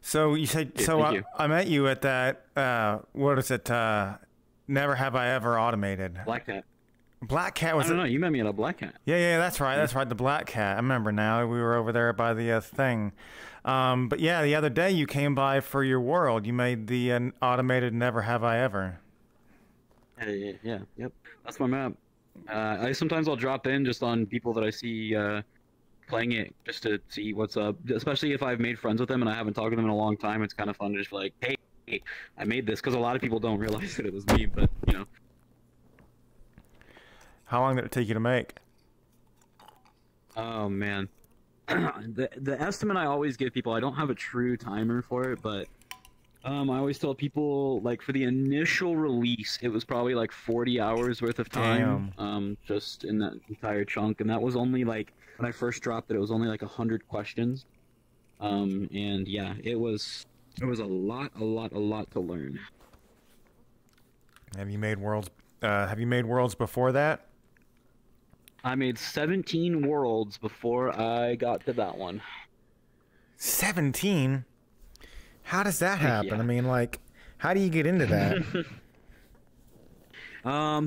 So you said Yeah, so. thank you. I met you at that. What is it? Never have I ever automated. Black Cat. Black Cat I was don't it? know. You met me at a Black Cat. Yeah, yeah, that's right. That's right. The Black Cat. I remember now. We were over there by the thing. But yeah, the other day you came by for your world. You made the automated Never Have I Ever. Yep. That's my map. I'll drop in just on people that I see playing it just to see what's up. Especially if I've made friends with them and I haven't talked to them in a long time. It's kind of fun to just be like, hey, I made this, because a lot of people don't realize that it was me. But you know. How long did it take you to make? Oh man, the estimate I always give people, I don't have a true timer for it, but I always tell people, like, for the initial release, it was probably like 40 hours worth of time. Damn. Just in that entire chunk, and that was only like when I first dropped it. It was only like 100 questions. And yeah, it was a lot to learn. Have you made worlds? Have you made worlds before that? I made 17 worlds before I got to that one. 17? How does that happen? Yeah. I mean, like, how do you get into that?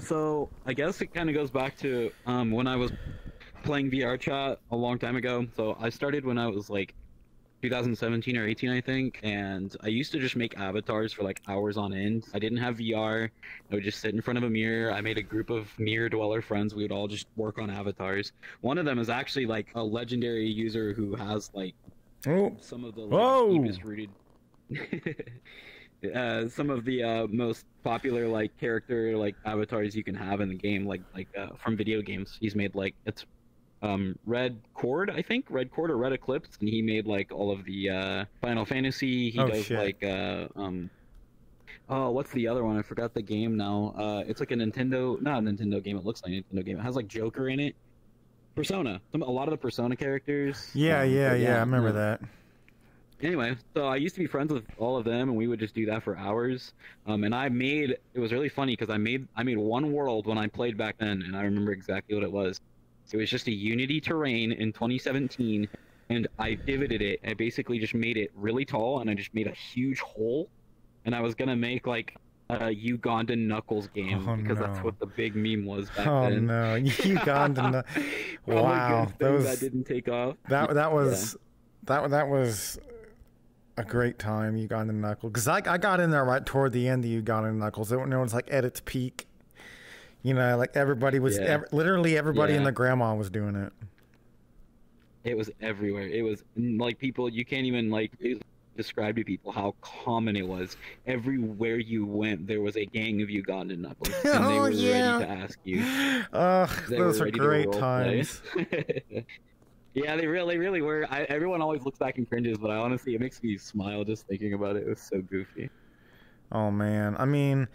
So I guess it kind of goes back to when I was playing VRChat a long time ago. So I started when I was like 2017 or 18, I think, and I used to just make avatars for like hours on end. I didn't have VR. I would just sit in front of a mirror. I made a group of mirror dweller friends. We would all just work on avatars. One of them is actually like a legendary user who has like some of the deepest rooted some of the most popular like character like avatars you can have in the game, like from video games. He's made like Red Cord, I think, Red Cord or Red Eclipse, and he made like all of the Final Fantasy. He does shit. like oh, what's the other one? I forgot the game now. It's like a Nintendo, not a Nintendo game. It looks like a Nintendo game. It has like Joker in it. Persona. A lot of the Persona characters. Yeah, I remember that. Anyway, so I used to be friends with all of them, and we would just do that for hours. And it was really funny because I made one world when I played back then, and I remember exactly what it was. It was just a Unity terrain in 2017, and I divoted it. I basically just made it really tall, and I just made a huge hole. And I was gonna make like a Ugandan Knuckles game because that's what the big meme was back then. Oh no, Ugandan! Wow, that didn't take off. That was a great time, Ugandan Knuckles. Because I got in there right toward the end of Ugandan Knuckles. It was like at its peak. You know, like everybody was, literally everybody and their grandma was doing it. It was everywhere. It was like people, you can't even like describe to people how common it was. Everywhere you went, there was a gang of Ugandan Knuckles. And they were ready to ask you. Those are great times. Yeah, they really were. Everyone always looks back and cringes, but honestly, it makes me smile just thinking about it. It was so goofy. Oh, man. I mean...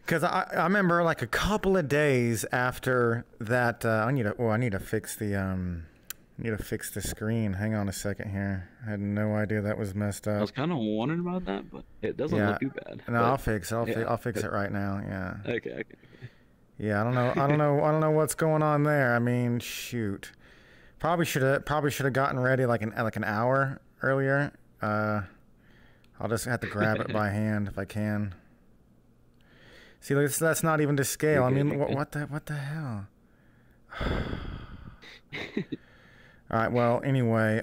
Because I remember like a couple of days after that, I need to fix the screen. Hang on a second here. I had no idea that was messed up. I was kind of wondering about that, but it doesn't look too bad. No, I'll fix it right now. Yeah. Okay. Yeah, I don't know what's going on there. I mean, shoot. Probably should have gotten ready like an hour earlier. I'll just have to grab it by hand if I can. See, that's not even to scale. I mean, what the hell? All right. Well, anyway,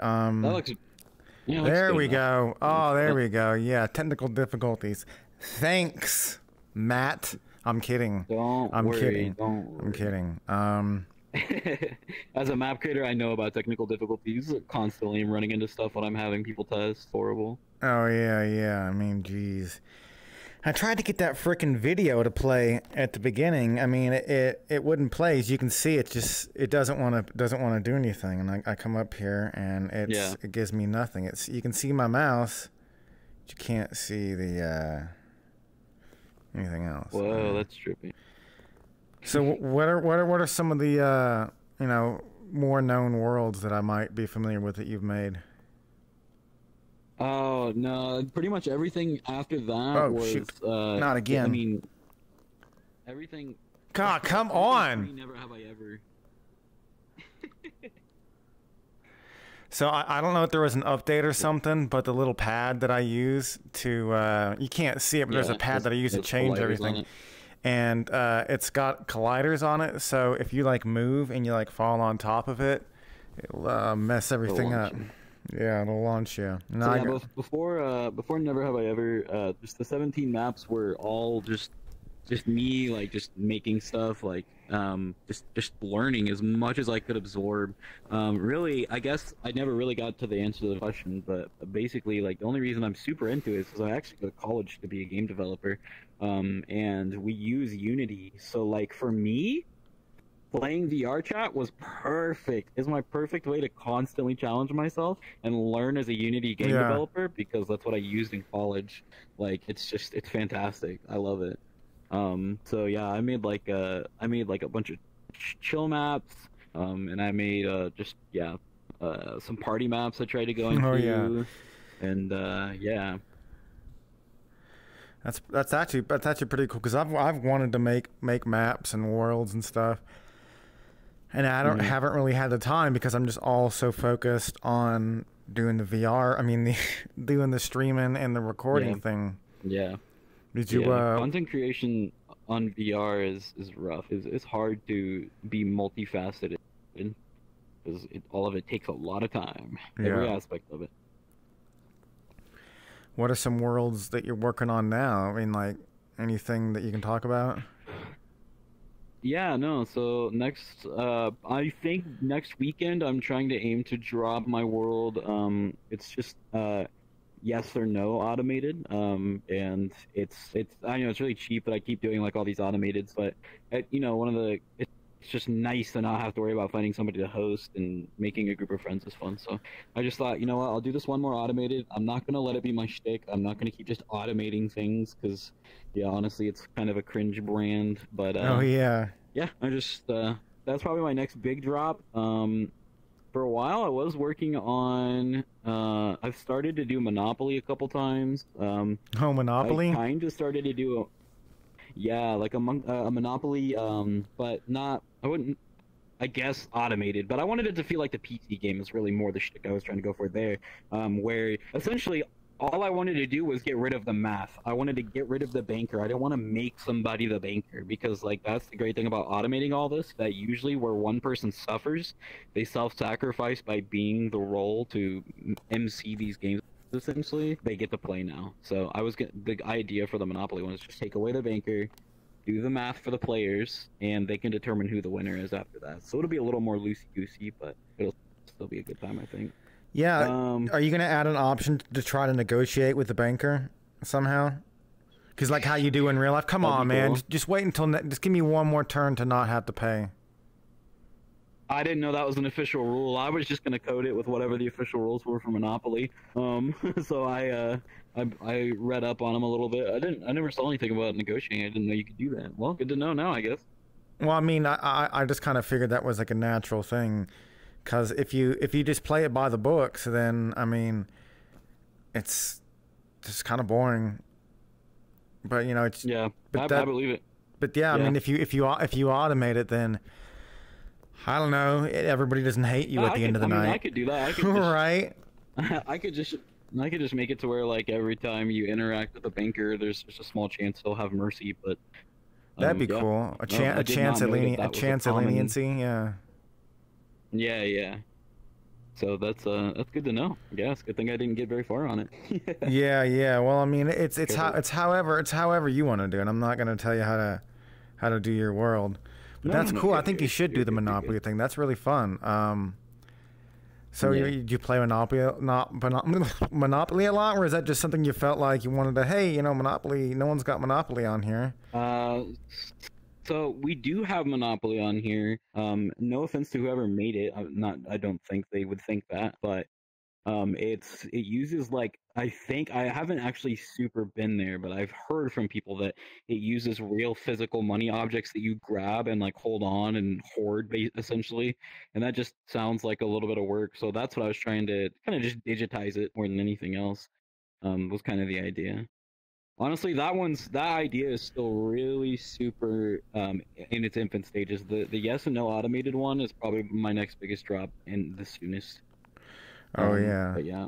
there we go. Oh, there we go. Yeah, technical difficulties. Thanks, Matt. I'm kidding. I'm kidding. As a map creator, I know about technical difficulties constantly. I'm running into stuff when I'm having people test. Horrible. Oh yeah. I mean, geez. I tried to get that frickin' video to play at the beginning. I mean, it wouldn't play. As you can see, it doesn't want to do anything. And I come up here and it gives me nothing. You can see my mouse, but you can't see the anything else. Whoa, that's trippy. So what are some of the more known worlds that I might be familiar with that you've made? Oh no! Pretty much everything after that was shoot. Not again. I mean, everything. God, come on! Never have I ever. So I don't know if there was an update or something, but the little pad that I use to you can't see it, but there's a pad that I use to change everything, and it's got colliders on it. So if you like move and you like fall on top of it, it'll mess everything up. Yeah, it'll launch you. So yeah, before Never Have I Ever, just the 17 maps were all just me like just making stuff, like just learning as much as I could absorb. Really, I guess I never really got to the answer to the question, but basically, like, the only reason I'm super into it is because I actually go to college to be a game developer, and we use Unity. So like for me, playing VRChat was perfect. It's my perfect way to constantly challenge myself and learn as a Unity game developer, because that's what I used in college. Like, it's fantastic. I love it. So yeah, I made like a bunch of chill maps, and I made some party maps I tried to go into. And yeah. That's actually pretty cool, because I've wanted to make maps and worlds and stuff, and I haven't really had the time because I'm just all so focused on doing the VR. I mean, doing the streaming and the recording thing. Yeah. Did you content creation on VR is rough. It's hard to be multifaceted, because all of it takes a lot of time. Every aspect of it. What are some worlds that you're working on now? I mean, like, anything that you can talk about? Yeah, no. So I think next weekend I'm trying to aim to drop my world. It's just yes or no automated, and it's I know it's really cheap, but I keep doing like all these automateds, but it's just nice to not have to worry about finding somebody to host, and making a group of friends is fun. So I just thought, you know what, I'll do this one more automated. I'm not gonna let it be my shtick. I'm not gonna keep just automating things, because honestly, it's kind of a cringe brand. But yeah, I just that's probably my next big drop. For a while, I was working on. I've started to do Monopoly a couple times. Monopoly. I kind of started to do like a Monopoly, but not. I wouldn't. I guess automated, but I wanted it to feel like the PC game is really more the shtick I was trying to go for there. Where essentially all I wanted to do was get rid of the math. I wanted to get rid of the banker. I didn't want to make somebody the banker, because like that's the great thing about automating all this, that usually where one person suffers, they self-sacrifice by being the role to MC these games. Essentially, they get to play now. So the idea for the Monopoly one is just take away the banker, do the math for the players, and they can determine who the winner is after that. So it'll be a little more loosey-goosey, but it'll still be a good time, I think. Yeah, are you going to add an option to try to negotiate with the banker somehow? Because like how you do in real life. Come on, man. Cool. Just wait until... Just give me one more turn to not have to pay. I didn't know that was an official rule. I was just going to code it with whatever the official rules were for Monopoly. So I read up on them a little bit. I never saw anything about negotiating. I didn't know you could do that. Well, good to know now, I guess. Well, I mean, I just kind of figured that was like a natural thing. Because if you just play it by the books, then I mean, it's just kind of boring. But it's I believe it. But I mean, if you automate it, then I don't know. Everybody doesn't hate you at the end of the night. I could do that. I could right? I could just make it to where like every time you interact with a banker, there's just a small chance they'll have mercy. But that'd be cool. A chance at leniency. Yeah. Yeah. So that's good to know. Yeah, it's a good thing I didn't get very far on it. yeah. Well, I mean, it's however you want to do it. I'm not gonna tell you how to do your world. But that's cool. I think you should do the Monopoly thing. That's really fun. So you play Monopoly a lot, or is that just something you felt like you wanted to? Hey, Monopoly. No one's got Monopoly on here. So we do have Monopoly on here. No offense to whoever made it. I don't think they would think that, but it uses like, I think, I haven't actually super been there, but I've heard from people that it uses real physical money objects that you grab and like hold on and hoard essentially, and that just sounds like a little bit of work. So that's what I was trying to kind of just digitize it more than anything else. Was kind of the idea. Honestly, that idea is still really super in its infant stages. The yes and no automated one is probably my next biggest drop and the soonest. Oh yeah. But yeah.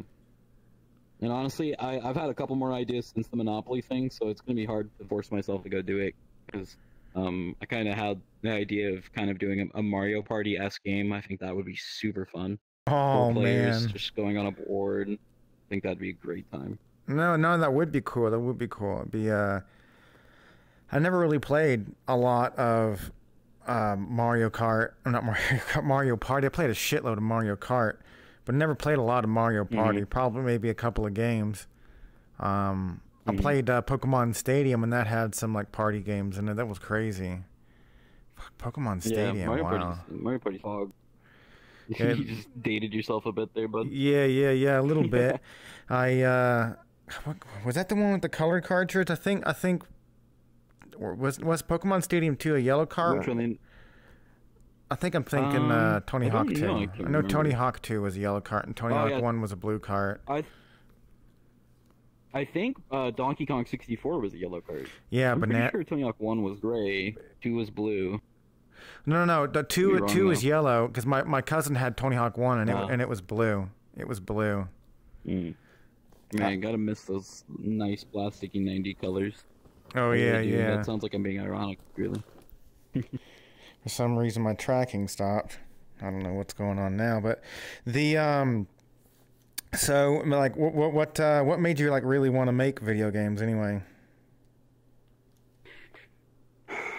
And honestly, I've had a couple more ideas since the Monopoly thing, so it's gonna be hard to force myself to go do it because I kind of had the idea of kind of doing a Mario Party-esque game. I think that would be super fun. Four Oh players man. just going on a board. I think that'd be a great time. No, no, that would be cool. That would be cool. It'd be I never really played a lot of Mario Kart. Not Mario Kart, Mario Party. I played a shitload of Mario Kart, but never played a lot of Mario Party. Probably maybe a couple of games. I played Pokemon Stadium, and that had some like party games in it. That was crazy. Fuck, Pokemon Stadium. Yeah, Mario Wow. Mario Party fog. Yeah. You just dated yourself a bit there, bud. Yeah, a little bit. What, was that the one with the colored cartridge? I think was Pokemon Stadium 2 a yellow card? Which one? I think I'm thinking Tony Hawk 2. I know Tony Hawk 2 was a yellow cart and Tony Hawk 1 was a blue cart. I think Donkey Kong 64 was a yellow card. Yeah, I'm but pretty sure Tony Hawk 1 was gray, 2 was blue. No. The two is yellow because my cousin had Tony Hawk 1 and it was blue. It was blue. Man, gotta miss those nice plasticky 90 colors. Oh Yeah. yeah. That sounds like I'm being ironic, really. For some reason my tracking stopped. I don't know what's going on now, but the so like what made you like really want to make video games anyway?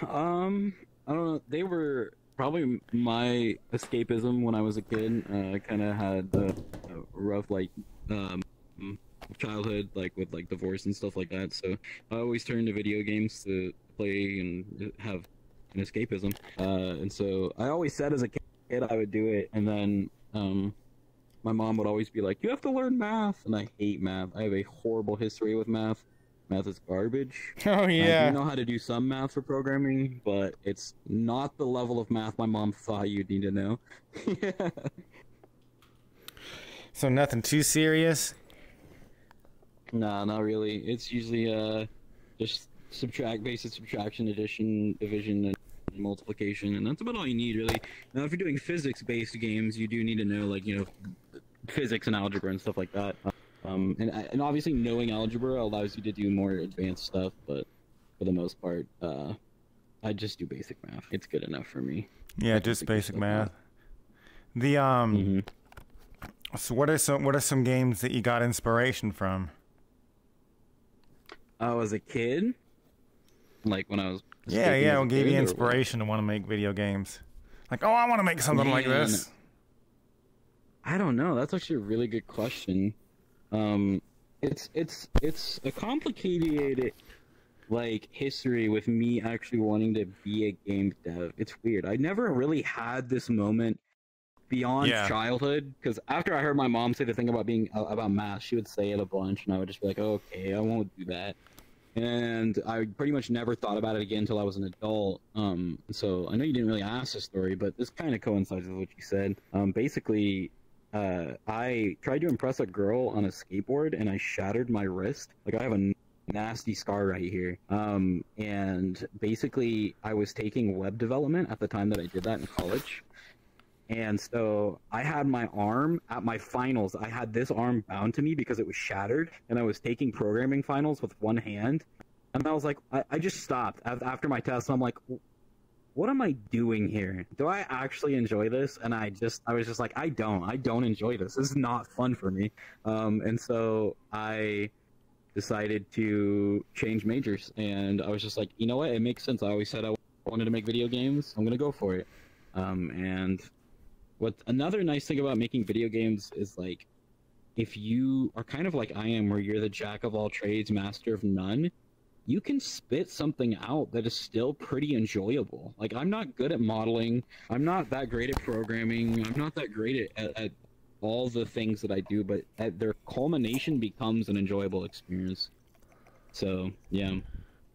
I don't know. They were probably my escapism when I was a kid. I kind of had a rough like childhood, like with like divorce and stuff like that. So I always turned to video games to play and have an escapism. And so I always said as a kid I would do it, and then my mom would always be like, "You have to learn math," and I hate math. I have a horrible history with math. Math is garbage. Oh yeah. I do know how to do some math for programming, but it's not the level of math my mom thought you'd need to know. So nothing too serious? Nah, not really. It's usually just basic subtraction, addition, division, and multiplication, and that's about all you need, really. Now, if you're doing physics-based games, you do need to know, like, physics and algebra and stuff like that. And obviously knowing algebra allows you to do more advanced stuff, but for the most part, I just do basic math. It's good enough for me. Yeah, just basic math. The So what are some games that you got inspiration from? I was a kid, like when I was what gave you inspiration to want to make video games? Like, oh, I want to make something like this. I don't know. That's actually a really good question. It's a complicated like history with me actually wanting to be a game dev. It's weird. I never really had this moment beyond childhood, because after I heard my mom say the thing about being about math, she would say it a bunch, and I would just be like, oh, okay, I won't do that. And I pretty much never thought about it again until I was an adult. So I know you didn't really ask the story, but this kind of coincides with what you said. Basically, I tried to impress a girl on a skateboard, and I shattered my wrist. Like, I have a nasty scar right here. And basically, I was taking web development at the time that I did that in college. And so I had my arm at my finals. I had this arm bound to me because it was shattered, and I was taking programming finals with one hand. And I was like, I just stopped after my test. I'm like, what am I doing here? Do I actually enjoy this? And I was just like, I don't enjoy this. This is not fun for me. And so I decided to change majors, and I was just like, you know what? It makes sense. I always said I wanted to make video games. I'm going to go for it. And what another nice thing about making video games is, like, if you are kind of like I am, where you're the jack of all trades, master of none, you can spit something out that is still pretty enjoyable. Like, I'm not good at modeling. I'm not that great at programming. I'm not that great at all the things that I do, but at their culmination becomes an enjoyable experience. So, yeah.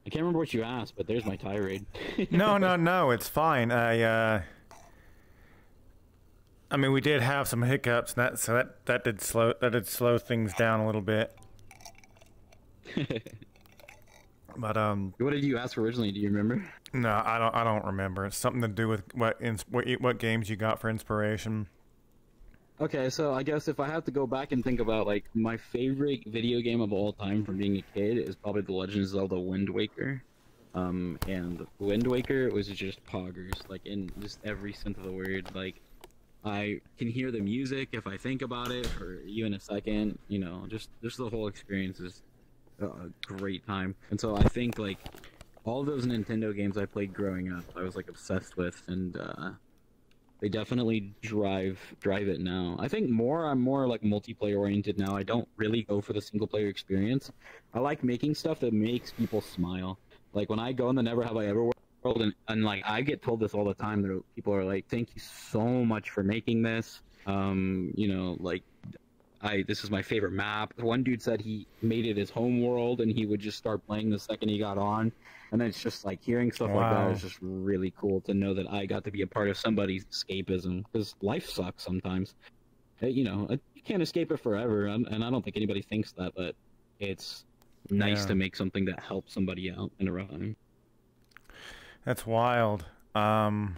I can't remember what you asked, but there's my tirade. No, it's fine. I mean, we did have some hiccups, so that did slow things down a little bit. But what did you ask for originally? Do you remember? No, I don't remember. It's something to do with what games you got for inspiration. Okay, so I guess if I have to go back and think about like my favorite video game of all time from being a kid is probably The Legend of Zelda Wind Waker. And Wind Waker was just poggers, like in just every sense of the word. Like I can hear the music if I think about it for even a second. You know, just the whole experience is a great time. And so I think like all those Nintendo games I played growing up, I was like obsessed with, and they definitely drive it now. I think I'm more like multiplayer oriented now. I don't really go for the single player experience. I like making stuff that makes people smile. Like when I go in the Never Have I Ever world, and like I get told this all the time that people are like, "Thank you so much for making this." You know, like this is my favorite map. One dude said he made it his home world, and he would just start playing the second he got on. And then it's just like hearing stuff like that is just really cool to know that I got to be a part of somebody's escapism, because life sucks sometimes. You know, you can't escape it forever, and I don't think anybody thinks that, but it's nice to make something that helps somebody out in a rough time. That's wild. Oh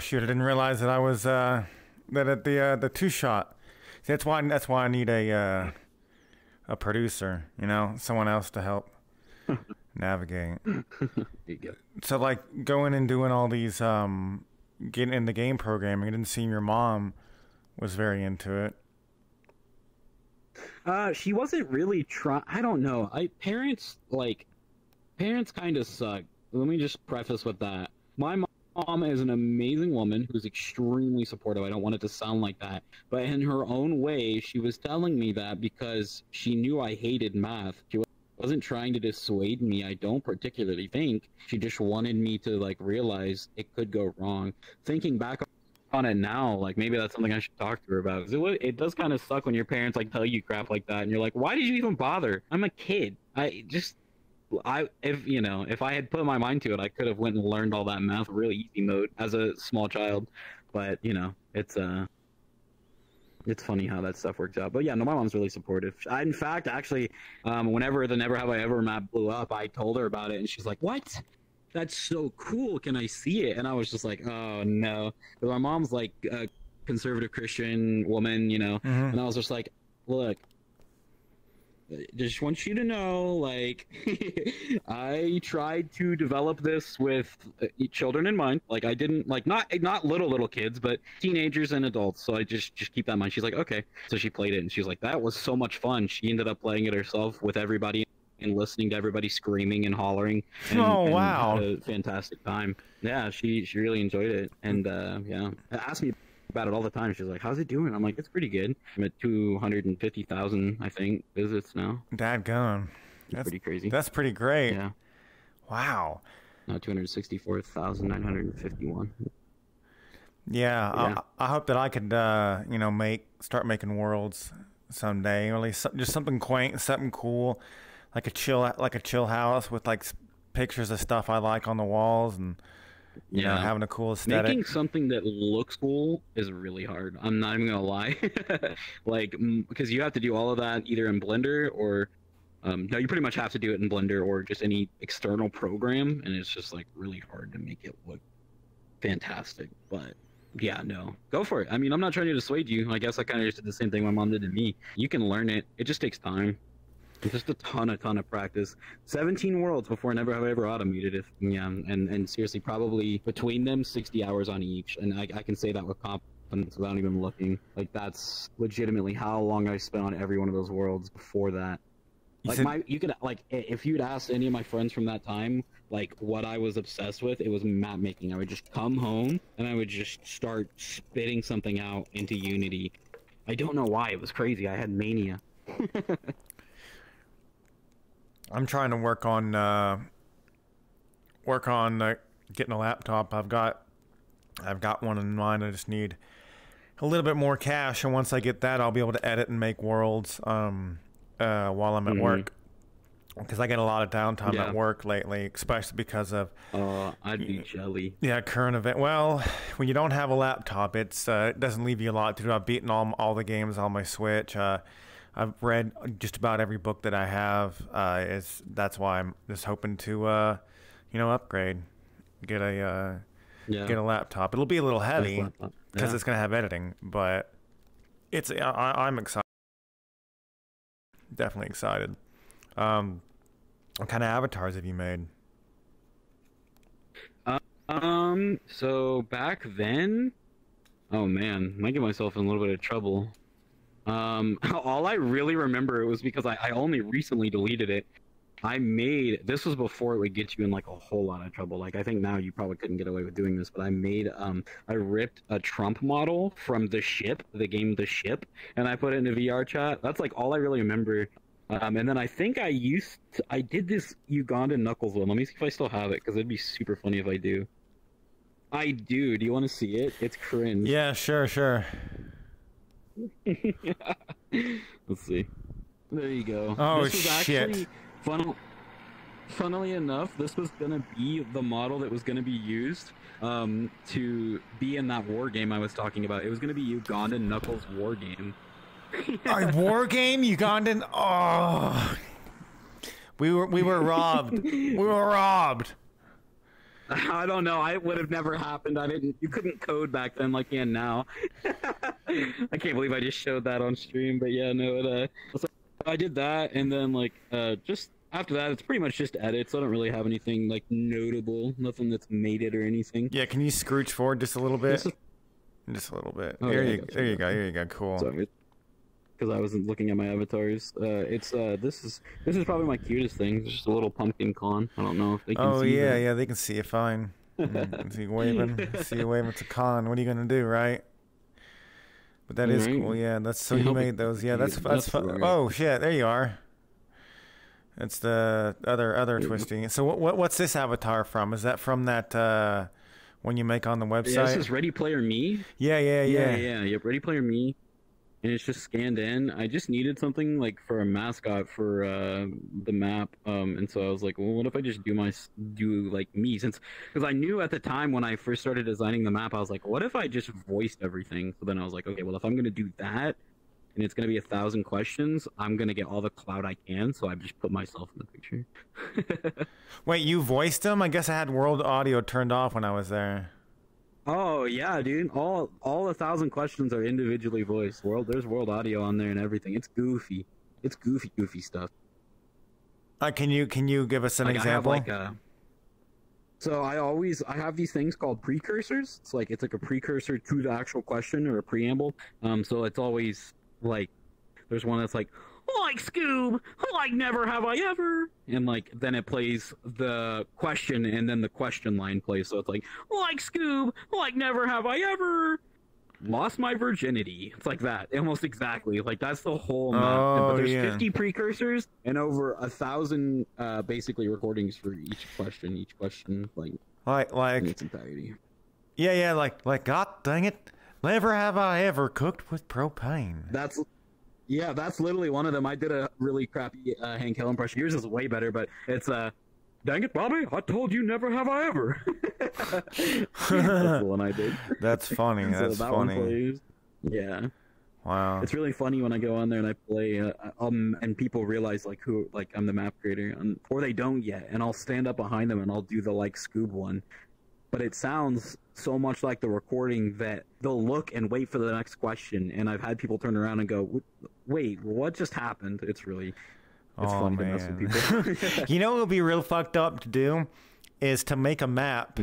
shoot! I didn't realize that I was that at the two shot. See, that's why I need a producer. You know, someone else to help navigate. There you go. So like going and doing all these getting into game programming. I didn't see your mom was very into it. She wasn't really trying. I don't know. Parents kind of suck. Let me just preface with that. My mom is an amazing woman who's extremely supportive. I don't want it to sound like that, but in her own way, she was telling me that because she knew I hated math. She wasn't trying to dissuade me. I don't particularly think. She just wanted me to like realize it could go wrong. Thinking back on it now, like maybe that's something I should talk to her about. 'Cause it does kind of suck when your parents like tell you crap like that, and you're like, why did you even bother? I'm a kid. If I had put my mind to it, I could have went and learned all that math really easy mode as a small child. But you know, it's funny how that stuff works out. But yeah, no, my mom's really supportive. In fact, actually, whenever the Never Have I Ever map blew up, I told her about it, and she's like, "What? That's so cool. Can I see it?" And I was just like, "Oh no," because my mom's like a conservative Christian woman, you know. Mm-hmm. And I was just like, "Look, just want you to know, like, I tried to develop this with children in mind. Like, I didn't like not little kids, but teenagers and adults. So I just keep that in mind." She's like, "Okay." So she played it, and she's like, "That was so much fun." She ended up playing it herself with everybody and listening to everybody screaming and hollering. And, wow! And had a fantastic time. Yeah, she really enjoyed it, and yeah, asked me about it all the time. She's like, "How's it doing?" I'm like, "It's pretty good." I'm at 250,000, I think, visits now. Dadgum. That's pretty crazy. That's pretty great. Yeah. Wow. Now 264,951. Yeah. I hope that I could, start making worlds someday. Or at least just something quaint, something cool, like a chill house with like pictures of stuff I like on the walls and. You know, having a cool aesthetic. Making something that looks cool is really hard. I'm not even gonna lie. Like, because you have to do all of that either in Blender or, no, you pretty much have to do it in Blender or just any external program, and it's just like really hard to make it look fantastic. But yeah, no, go for it. I mean, I'm not trying to dissuade you. I guess I kind of just did the same thing my mom did to me. You can learn it. It just takes time. Just a ton of practice. 17 worlds before Never Have I Ever automated it. Yeah, and seriously, probably between them, 60 hours on each. And I can say that with confidence without even looking. Like, that's legitimately how long I spent on every one of those worlds before that. Like, you could, like, if you'd asked any of my friends from that time, like, what I was obsessed with, it was map making. I would just come home, and I would just start spitting something out into Unity. I don't know why. It was crazy. I had mania. I'm trying to work on getting a laptop. I've got one in mind. I just need a little bit more cash, and once I get that, I'll be able to edit and make worlds while I'm at work. Because I get a lot of downtime at work lately, especially because of I'd be jelly. Yeah, current event. Well, when you don't have a laptop, it doesn't leave you a lot to do. I've beaten all the games on my Switch. I've read just about every book that I have. That's why I'm just hoping to, upgrade, get a Yeah. get a laptop. It'll be a little heavy because Yeah. it's gonna have editing, but I'm excited. Definitely excited. What kind of avatars have you made? So back then, oh man, I might get myself in a little bit of trouble. All I really remember, it was because I only recently deleted it. This was before it would get you in like a whole lot of trouble. Like I think now you probably couldn't get away with doing this, but I ripped a Trump model from the ship, the game The Ship, and I put it into VRChat. That's like all I really remember. And then I think I did this Ugandan Knuckles one. Let me see if I still have it, because it'd be super funny if I do. I do. Do you want to see it? It's cringe. Yeah, sure. Let's see. There you go. Oh, this was shit. Actually, funnily enough, this was gonna be the model that was gonna be used to be in that war game I was talking about. It was gonna be Ugandan Knuckles war game. A war game, Ugandan. Oh, we were robbed. We were robbed. I don't know. I would have never happened. You couldn't code back then like you can now. I can't believe I just showed that on stream. But yeah, no. So I did that, and then like just after that, it's pretty much just edits. I don't really have anything like notable. Nothing that's made it or anything. Yeah, can you scooch forward just a little bit? Just a little bit. Oh, there you go. Cool. Sorry. Because I wasn't looking at my avatars. This is probably my cutest thing. It's just a little pumpkin con. I don't know if they can see. Oh yeah, yeah, they can see you fine. See you waving. See you waving. It's a con. What are you gonna do, right? But that is cool. Yeah, that's so you made those. Yeah, that's fun. Oh shit, there you are. It's the other Twisty. So what's this avatar from? Is that from that when you make on the website? Yeah, this is Ready Player Me. Yeah. Yep, Ready Player Me. And it's just scanned in. I just needed something like for a mascot for the map, and so I was like, well, what if I just do like me? Because I knew at the time when I first started designing the map, I was like, what if I just voiced everything? So then I was like, okay, well, if I'm gonna do that, and it's gonna be 1,000 questions, I'm gonna get all the clout I can. So I just put myself in the picture. Wait, you voiced them? I guess I had world audio turned off when I was there. Oh yeah, dude! All 1,000 questions are individually voiced. There's world audio on there and everything. It's goofy. It's goofy stuff. Can you give us an example? So I have these things called precursors. It's like a precursor to the actual question or a preamble. So it's always like there's one that's like Scoob, like never have I ever, and like then it plays the question and then the question line plays, so it's like Scoob, like never have I ever lost my virginity. It's like that, almost exactly. Like that's the whole map. But there's 50 precursors and over 1,000 basically recordings for each question. Like in its entirety. Yeah, like God dang it, never have I ever cooked with propane. That's literally one of them. I did a really crappy Hank Hill impression. Yours is way better, but it's dang it, Bobby, I told you never have I ever. That's the one I did. That's funny. That's that funny. One plays. Yeah. Wow. It's really funny when I go on there and I play, and people realize I'm the map creator, or they don't yet, and I'll stand up behind them and I'll do the Scoob one. But it sounds so much like the recording that they'll look and wait for the next question, and I've had people turn around and go, wait, what just happened? It's funny to mess with people. You know what would be real fucked up to do? Is to make a map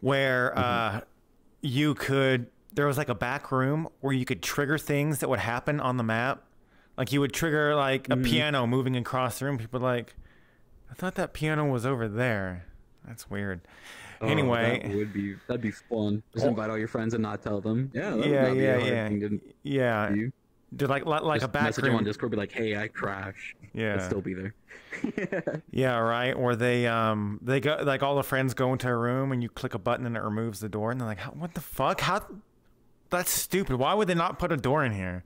where there was like a back room where you could trigger things that would happen on the map. Like you would trigger like a piano moving across the room. People are like, I thought that piano was over there. That's weird. Anyway, that'd be fun. Just invite all your friends and not tell them. Yeah. Yeah. Do like a back message room on Discord, be like, hey, I crashed. Yeah. I'll still be there. Yeah, right. Or they go like all the friends go into a room and you click a button and it removes the door and they're like, what the fuck? That's stupid. Why would they not put a door in here?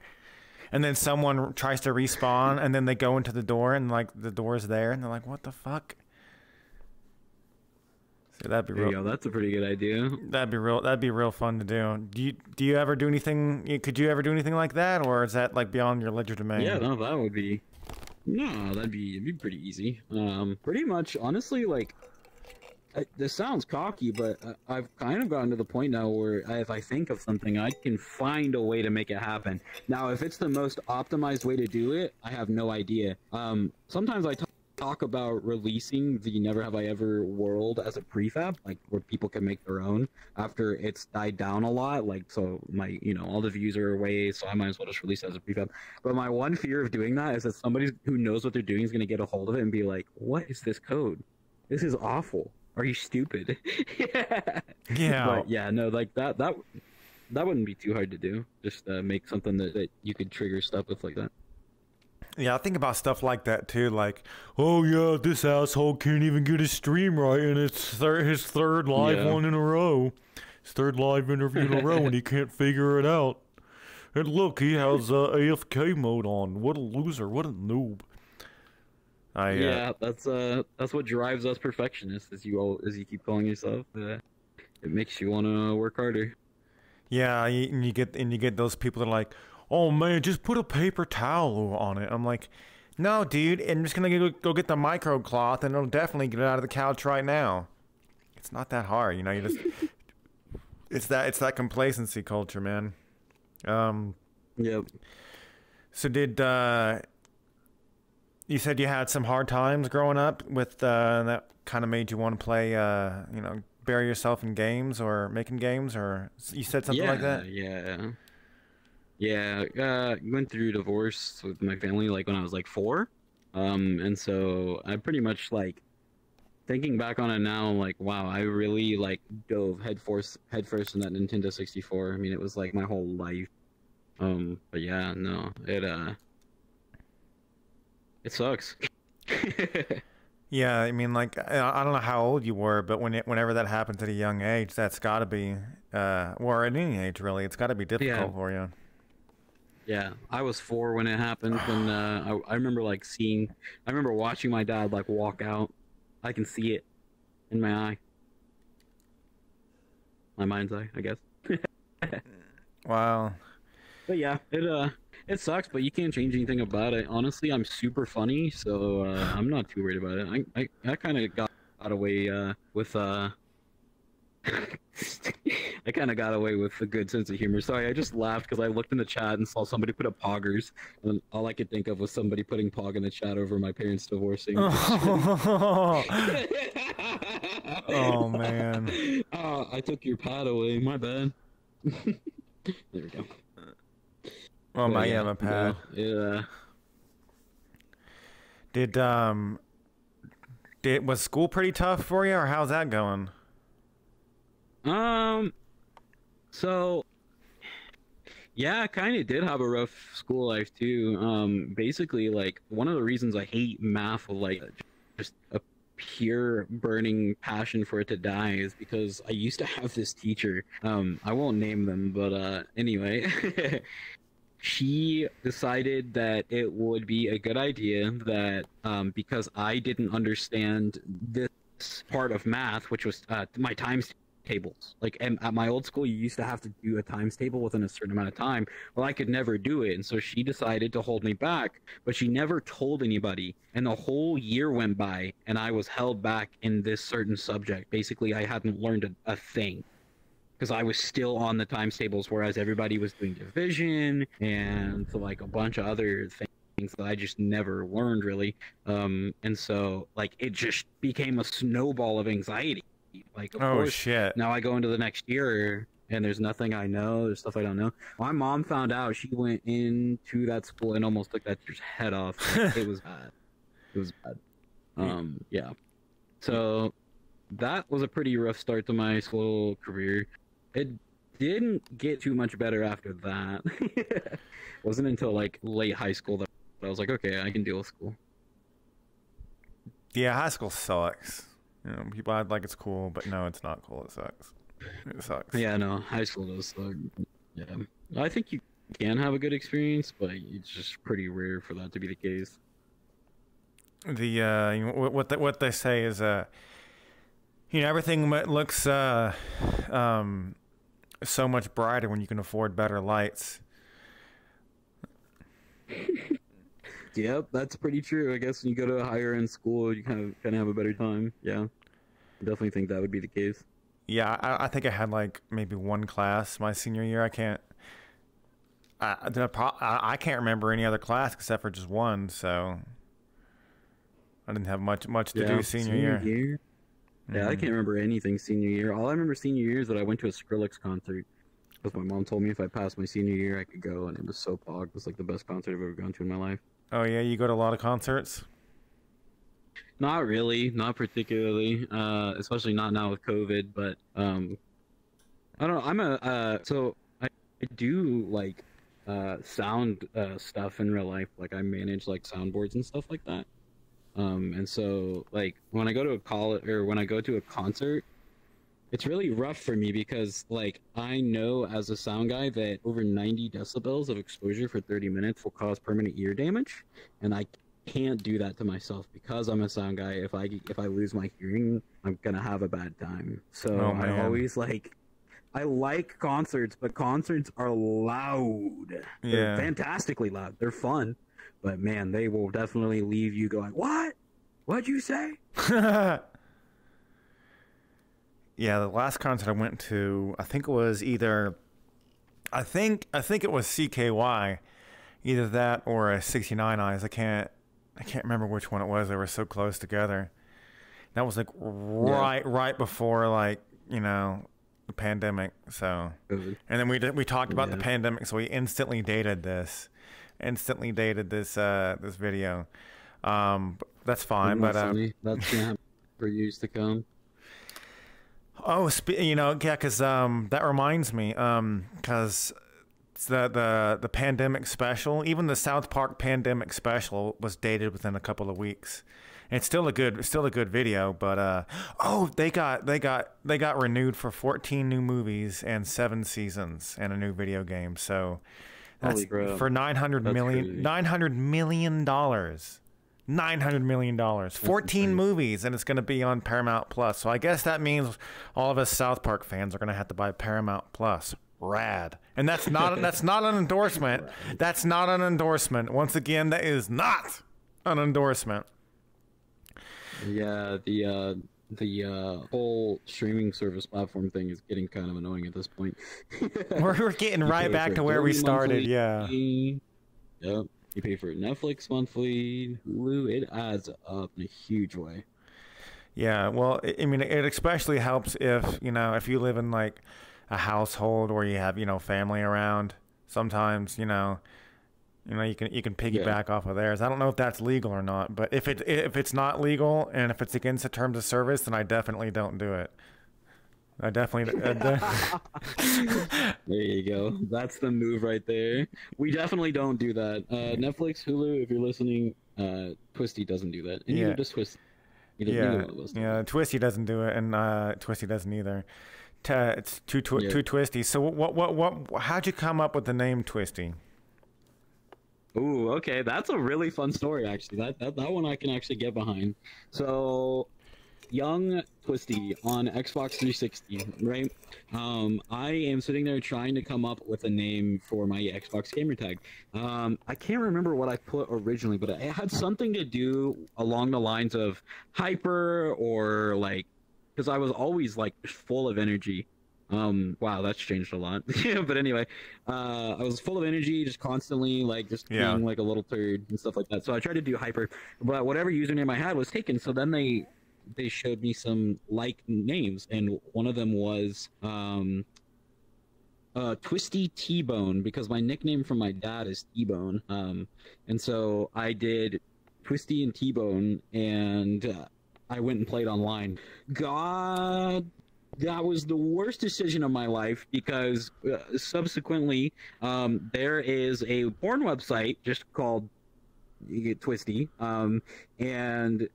And then someone tries to respawn and then they go into the door and like the door's there and they're like, what the fuck? So that'd be real. That's a pretty good idea. That'd be real fun to do. Do you ever do anything? Could you ever do anything like that, or is that like beyond your ledger domain? Yeah, no, that would be. No, it'd be pretty easy. Pretty much, honestly, like this sounds cocky, but I've kind of gotten to the point now where if I think of something, I can find a way to make it happen. Now, if it's the most optimized way to do it, I have no idea. Sometimes I talk about releasing the Never Have I Ever world as a prefab, like where people can make their own after it's died down a lot. Like, so all the views are away, so I might as well just release it as a prefab. But my one fear of doing that is that somebody who knows what they're doing is going to get a hold of it and be like, "What is this code? This is awful. Are you stupid?" Yeah. But yeah, no, like that wouldn't be too hard to do. Just make something that you could trigger stuff with like that. Yeah, I think about stuff like that too. Like, oh yeah, this asshole can't even get his stream right, and it's his third live one in a row. His third live interview in a row, and he can't figure it out. And look, he has AFK mode on. What a loser! What a noob! Yeah, that's what drives us perfectionists. As you keep calling yourself, it makes you want to work harder. Yeah, and you get those people that are like, "Oh man, just put a paper towel on it." I'm like, "No, dude, I'm just gonna go get the micro cloth, and it'll definitely get it out of the couch right now." It's not that hard, you just. it's that complacency culture, man. Yep. So did you said you had some hard times growing up with that kind of made you want to play, bury yourself in games or making games, or you said something like that? Yeah, went through divorce with my family like when I was like 4. And so I pretty much like thinking back on it now, like, wow, I really like dove headfirst in that Nintendo 64. I mean, it was like my whole life. But yeah, no, it sucks. Yeah, I mean, like, I don't know how old you were, but whenever that happens at a young age, that's got to be, or at any age, really, it's got to be difficult for you. Yeah, I was 4 when it happened, and I remember like I remember watching my dad like walk out. I can see it in my eye. My mind's eye, I guess. Wow. But yeah, it sucks, but you can't change anything about it. Honestly, I'm super funny, so I'm not too worried about it. I kind of got away with I kind of got away with a good sense of humor. Sorry, I just laughed because I looked in the chat and saw somebody put up poggers, and all I could think of was somebody putting pog in the chat over my parents divorcing. Oh, oh man. I took your pad away. My bad. There we go. Oh my, yeah, my pad. Yeah. Was school pretty tough for you, or how's that going? So yeah, I kind of did have a rough school life too. Basically, like, one of the reasons I hate math with like just a pure burning passion for it to die is because I used to have this teacher. I won't name them, but anyway. She decided that it would be a good idea that because I didn't understand this part of math, which was my times tables. Like, and at my old school, you used to have to do a times table within a certain amount of time. Well, I could never do it, and so she decided to hold me back, but she never told anybody. And the whole year went by, and I was held back in this certain subject. Basically, I hadn't learned a thing, because I was still on the times tables, whereas everybody was doing division and like a bunch of other things that I just never learned really. And so like it just became a snowball of anxiety. Like, of course, shit. Now I go into the next year and there's nothing I know. There's stuff I don't know. My mom found out. She went into that school and almost took that teacher's head off. It was bad. It was bad. Yeah. So that was a pretty rough start to my school career. It didn't get too much better after that. It wasn't until like late high school that I was like, okay, I can deal with school. Yeah, high school sucks. People act like it's cool, but no, it's not cool. It sucks. It sucks. Yeah, no, high school does suck. Yeah, I think you can have a good experience, but it's just pretty rare for that to be the case. What they say is everything looks so much brighter when you can afford better lights. Yep, that's pretty true. I guess when you go to a higher end school, you kind of have a better time. Yeah. I definitely think that would be the case. Yeah, I think I had like maybe one class my senior year. I can't remember any other class except for just one, so I didn't have much to do senior year. Yeah, I can't remember anything senior year. All I remember senior year is that I went to a Skrillex concert because my mom told me if I passed my senior year, I could go, and it was so pog. It was like the best concert I've ever gone to in my life. Oh yeah, you go to a lot of concerts? Not really, not particularly, especially not now with COVID. But I don't know. I do like sound stuff in real life. Like I manage like soundboards and stuff like that. And so like when I go to a college or when I go to a concert, it's really rough for me because like I know as a sound guy that over 90 decibels of exposure for 30 minutes will cause permanent ear damage, and I can't do that to myself because I'm a sound guy. If I lose my hearing, I'm gonna have a bad time. So I always like I like concerts, but concerts are loud. They're fantastically loud. They're fun. But man, they will definitely leave you going, "What? What'd you say?" Yeah, the last concert I went to, I think it was either, I think it was CKY, either that or a 69 Eyes. I can't remember which one it was. They were so close together. That was like right before like the pandemic. So, and then we talked about the pandemic, so we instantly dated this this video. That's fine, but that's gonna happen for years to come. Oh, because that reminds me, because the pandemic special, even the South Park pandemic special was dated within a couple of weeks. And it's still a good video, but they got renewed for 14 new movies and 7 seasons and a new video game. So that's for $900 million. $900 million, 14 movies, and it's going to be on Paramount Plus. So I guess that means all of us South Park fans are going to have to buy Paramount Plus. Rad. And that's not an endorsement. That's not an endorsement. Once again, that is not an endorsement. Yeah, the whole streaming service platform thing is getting kind of annoying at this point. We're getting right back to where we started. Yeah. Yep. You pay for Netflix monthly, Hulu. It adds up in a huge way. Yeah, well, I mean, it especially helps if you live in like a household where you have family around. Sometimes you can piggyback off of theirs. I don't know if that's legal or not, but if it's not legal and if it's against the terms of service, then I definitely don't do it. I definitely. There you go. That's the move right there. We definitely don't do that. Netflix, Hulu, if you're listening, Twisty doesn't do that. And neither does Twisty. Twisty doesn't do it, and Twisty doesn't either. It's too Twisty. So what? How'd you come up with the name Twisty? Ooh, okay. That's a really fun story, actually. That one I can actually get behind. So, young Twisty on Xbox 360, right? I am sitting there trying to come up with a name for my Xbox gamer tag. I can't remember what I put originally, but it had something to do along the lines of hyper or like, because I was always like full of energy. Wow, that's changed a lot. But anyway, I was full of energy, just constantly like just being like a little turd and stuff like that. So I tried to do hyper, but whatever username I had was taken. So then they showed me some like names, and one of them was Twisty T-Bone, because my nickname from my dad is T-Bone. And so I did Twisty and T-Bone, and I went and played online. God, that was the worst decision of my life, because subsequently there is a porn website just called Twisty, and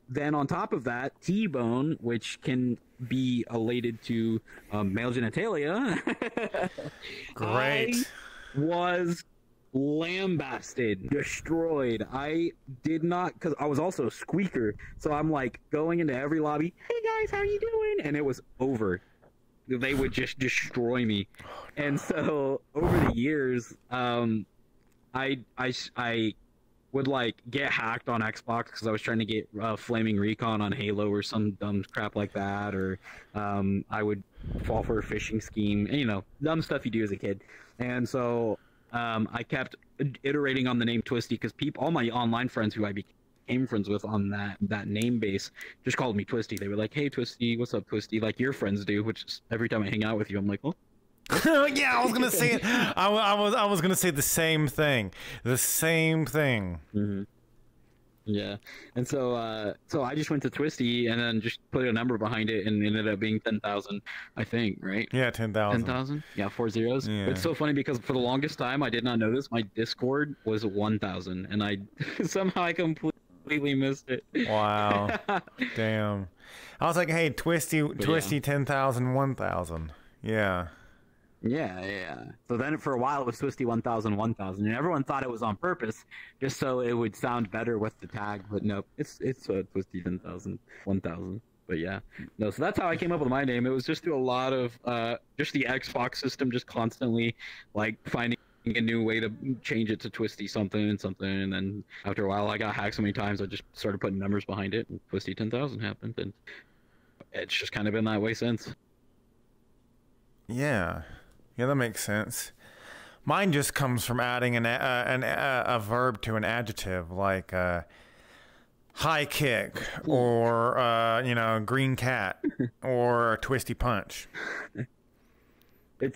then on top of that, T-Bone, which can be related to male genitalia. Great. I was lambasted, destroyed. I did not, because I was also a squeaker, so I'm like going into every lobby, hey guys, how you doing? And it was over. They would just destroy me. And so over the years, I would like get hacked on Xbox because I was trying to get Flaming Recon on Halo or some dumb crap like that, or I would fall for a phishing scheme, and dumb stuff you do as a kid. And so I kept iterating on the name Twisty because all my online friends who I became friends with on that name base just called me Twisty. They were like, "Hey Twisty, what's up Twisty?" Like your friends do, which is, every time I hang out with you, I'm like, "Oh." Yeah, I was gonna say it. I was gonna say the same thing. The same thing. Mm-hmm. Yeah, and so I just went to Twisty and then just put a number behind it, and it ended up being 10,000, I think, right? Yeah, 10,000. 10,000. Yeah, 4 zeros. Yeah. It's so funny because for the longest time I did not know this. My Discord was 1,000, and I somehow I completely missed it. Wow. Damn. I was like, hey, Twisty, yeah. 10,000, 1,000. Yeah. Yeah. So then for a while it was Twisty 1000, 1000, and everyone thought it was on purpose, just so it would sound better with the tag. But nope, it's Twisty 10,000, 1000. But yeah, no. So that's how I came up with my name. It was just through a lot of just the Xbox system, just constantly like finding a new way to change it to Twisty something and something, and then after a while I got hacked so many times I just started putting numbers behind it, and Twisty 10,000 happened, and it's just kind of been that way since. Yeah. Yeah, that makes sense. Mine just comes from adding a verb to an adjective, like high kick, or green cat, or twisty punch.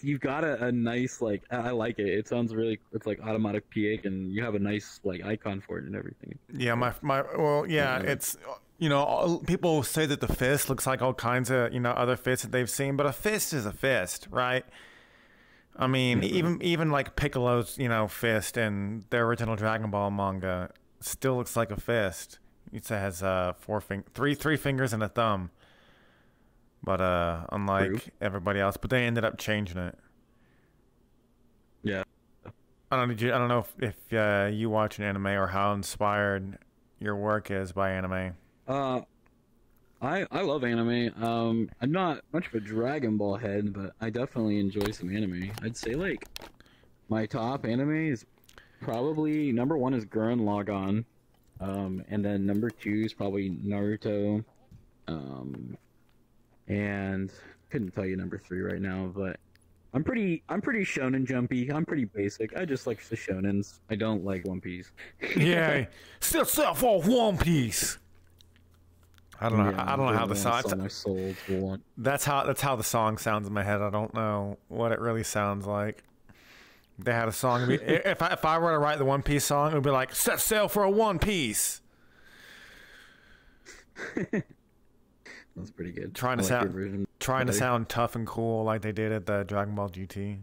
You've got a nice, like, I like it. It sounds really, it's like automatic PA, and you have a nice like icon for it and everything. Yeah, it's people say that the fist looks like all kinds of other fists that they've seen, but a fist is a fist, right? I mean, even like Piccolo's, fist in the original Dragon Ball manga still looks like a fist. It has three fingers and a thumb. But unlike everybody else, but they ended up changing it. Yeah. I don't know if you watch an anime or how inspired your work is by anime. I love anime. I'm not much of a Dragon Ball head, but I definitely enjoy some anime. I'd say like my top anime is probably number 1 is Gurren Lagann, and then number 2 is probably Naruto, and couldn't tell you number 3 right now, but I'm pretty shonen jumpy. I'm pretty basic. I just like the shonens. I don't like One Piece. Yeah, still stuff off One Piece. I don't know. Yeah, I don't know how the song. My soul to want. That's how the song sounds in my head. I don't know what it really sounds like. They had a song. If I were to write the One Piece song, it would be like "Set sail for a One Piece." That's pretty good. Trying to sound tough and cool like they did at the Dragon Ball GT.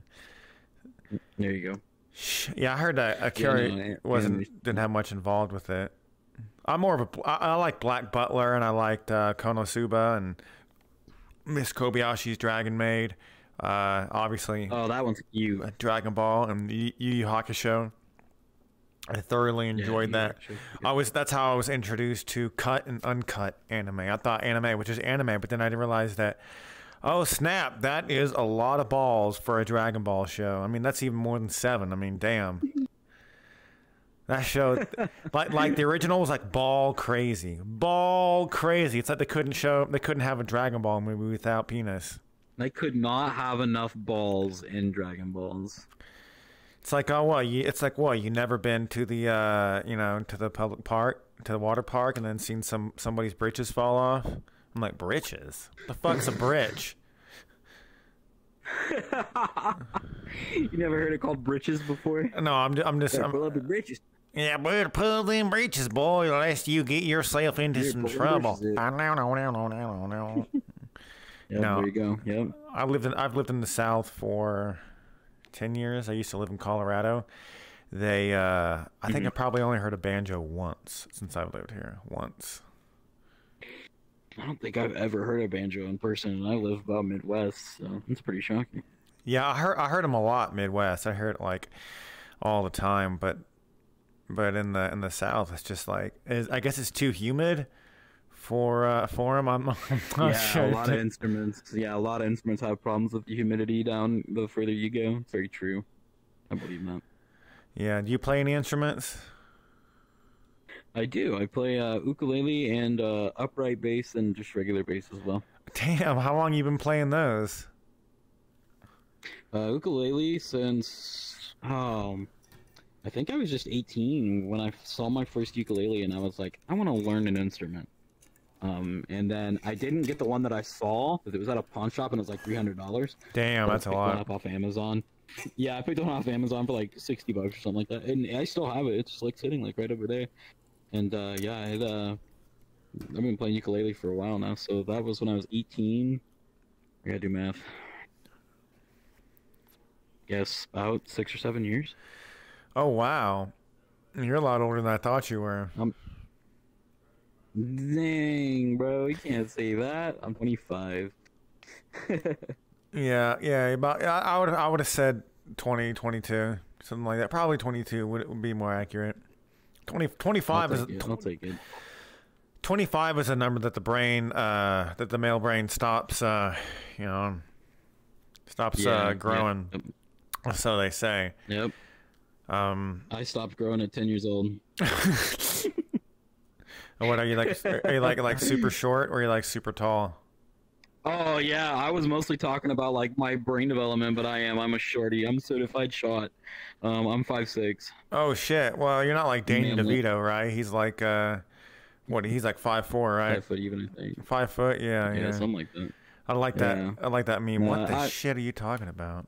There you go. Yeah, I heard that Akira didn't have much involved with it. I'm more of I like Black Butler, and I liked Konosuba and Miss Kobayashi's Dragon Maid. Obviously. Oh, that one's cute. Dragon Ball and Yu Yu Hakusho. I thoroughly enjoyed that. That's how I was introduced to cut and uncut anime. I thought anime was just anime, but then I didn't realize that, oh snap, that is a lot of balls for a Dragon Ball show. I mean, that's even more than 7. I mean, damn. That show, like the original was like ball crazy. It's like they couldn't have a Dragon Ball movie without penis. They could not have enough balls in Dragon Balls. It's like, oh, well, you never been to the, to the public park, to the water park, and then seen somebody's britches fall off? I'm like, britches? The fuck's a britch? You never heard it called britches before? No, I'm pull up the britches. Yeah, better pull them britches, boy, lest you get yourself into some trouble. No. Yeah, there you go. Yep. I've lived in the South for 10 years. I used to live in Colorado. I think I probably only heard a banjo once since I've lived here. Once. I don't think I've ever heard a banjo in person, and I live about Midwest, so it's pretty shocking. Yeah, I heard them a lot Midwest. I heard it like all the time, but in the South, it's just like I guess it's too humid for them. I'm not sure. A lot of instruments. Yeah, a lot of instruments have problems with the humidity down the further you go. It's very true. I believe that. Yeah. Do you play any instruments? I do. I play ukulele and upright bass and just regular bass as well. Damn, how long you been playing those? Ukulele since I think I was just 18 when I saw my first ukulele, and I was like, I want to learn an instrument. And then I didn't get the one that I saw because it was at a pawn shop and it was like $300. Damn, that's a lot. I picked one up off Amazon. Yeah, I picked one off Amazon for like $60 or something like that, and I still have it. It's just like sitting like right over there. And yeah, I've been playing ukulele for a while now. So that was when I was 18. I gotta do math. Guess about 6 or 7 years. Oh wow, you're a lot older than I thought you were. Dang, bro, you can't say that. I'm 25. Yeah, about I would have said 20, 22, something like that. Probably 22 would be more accurate. 25 I'll take it. 25 is a number that the brain, that the male brain stops, growing. Yep. So they say. Yep. I stopped growing at 10 years old. What are you like? Are you like super short, or are you like super tall? Oh yeah, I was mostly talking about like my brain development, but I'm a shorty. I'm certified shot. I'm 5'6". Oh shit! Well, you're not like Danny Manly. DeVito, right? He's like he's like 5'4", right? 5 foot even, I think. 5 foot, yeah. Yeah, something like that. I like that. Yeah. I like that meme. What the I shit are you talking about?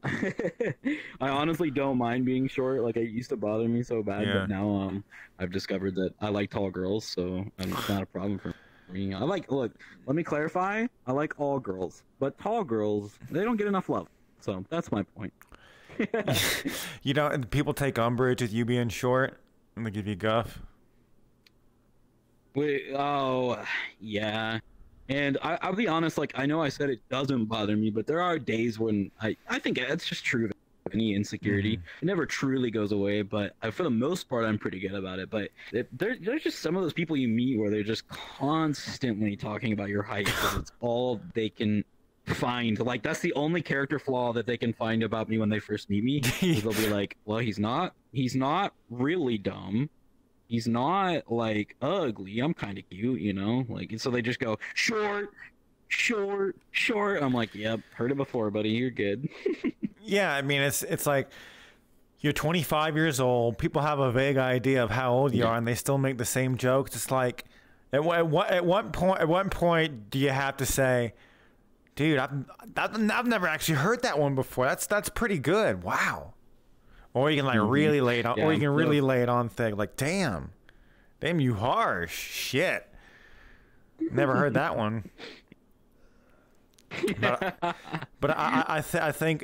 I honestly don't mind being short. Like, it used to bother me so bad, Yeah. but now I've discovered that I like tall girls, so it's not a problem for me. Look, let me clarify. I like all girls, but tall girls, they don't get enough love. So that's my point. You know, and people take umbrage with you being short, and they give you guff. Wait, oh, yeah. And I'll be honest, like, I know I said it doesn't bother me, but there are days when I think it's just true of any insecurity. It never truly goes away, but for the most part, I'm pretty good about it. But there's just some of those people you meet where they're just constantly talking about your height because it's all they can find. Like, that's the only character flaw that they can find about me when they first meet me. They'll be like, well, he's not really dumb. He's not like ugly. I'm kind of cute, you know. Like, and so they just go short. I'm like, yep, heard it before, buddy. You're good. Yeah, I mean, it's like you're 25 years old. People have a vague idea of how old you are, and they still make the same jokes. It's like, at what point do you have to say, dude, I've never actually heard that one before. That's pretty good. Wow. Or you can like really lay it on, or you can really lay it on thick. Like, damn, you harsh. Shit. Never heard that one. But I think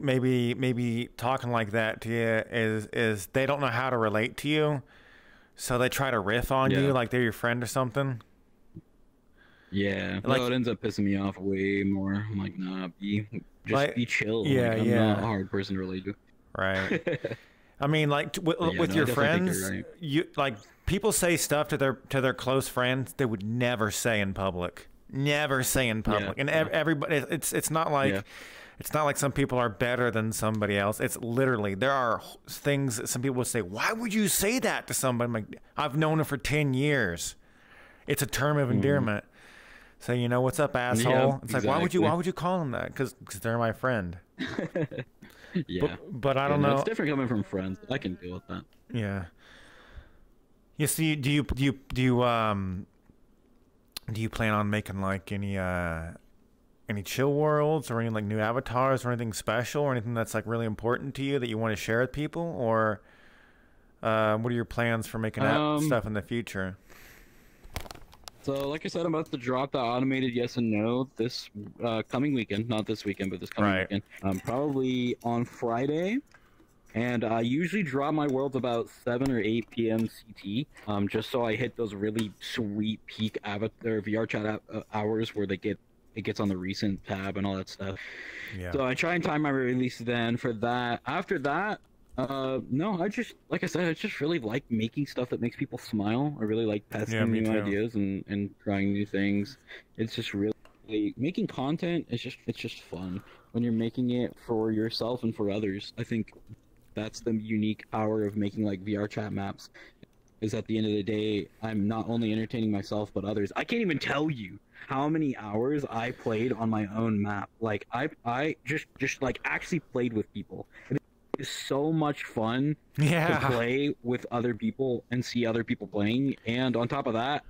maybe talking like that to you is they don't know how to relate to you, so they try to riff on you like they're your friend or something. Yeah, like, no, it ends up pissing me off way more. I'm like, nah, be chill. Yeah, like, I'm not a hard person to relate to. Right. I mean, like with your friends, right. You like people say stuff to their close friends they would never say in public. Never say in public. And everybody, it's not like it's not like some people are better than somebody else. It's literally there are things that some people would say. Why would you say that to somebody? I'm like, I've known her for 10 years. It's a term of endearment. So you know what's up, asshole? Yeah, it's like why would you call them that? Because they're my friend. Yeah, but I don't know. It's different coming from friends. I can deal with that. Yeah. You see, do you plan on making like any chill worlds or any like new avatars or anything special or anything that's like really important to you that you want to share with people, or what are your plans for making that stuff in the future? So, like I said, I'm about to drop the automated yes and no this coming weekend. Not this weekend, but this coming weekend. Probably on Friday. And I usually drop my worlds about 7 or 8 p.m. CT, just so I hit those really sweet peak avatar VRChat hours where it gets on the recent tab and all that stuff. Yeah. So I try and time my release then for that. After that, no, like I said, I just really like making stuff that makes people smile. I really like testing new ideas and trying new things. It's just really making content. It's just fun when you're making it for yourself and for others. I think that's the unique power of making like VRChat maps. Is at the end of the day, I'm not only entertaining myself but others. I can't even tell you how many hours I played on my own map. Like I just like actually played with people. It is so much fun to play with other people and see other people playing. And on top of that,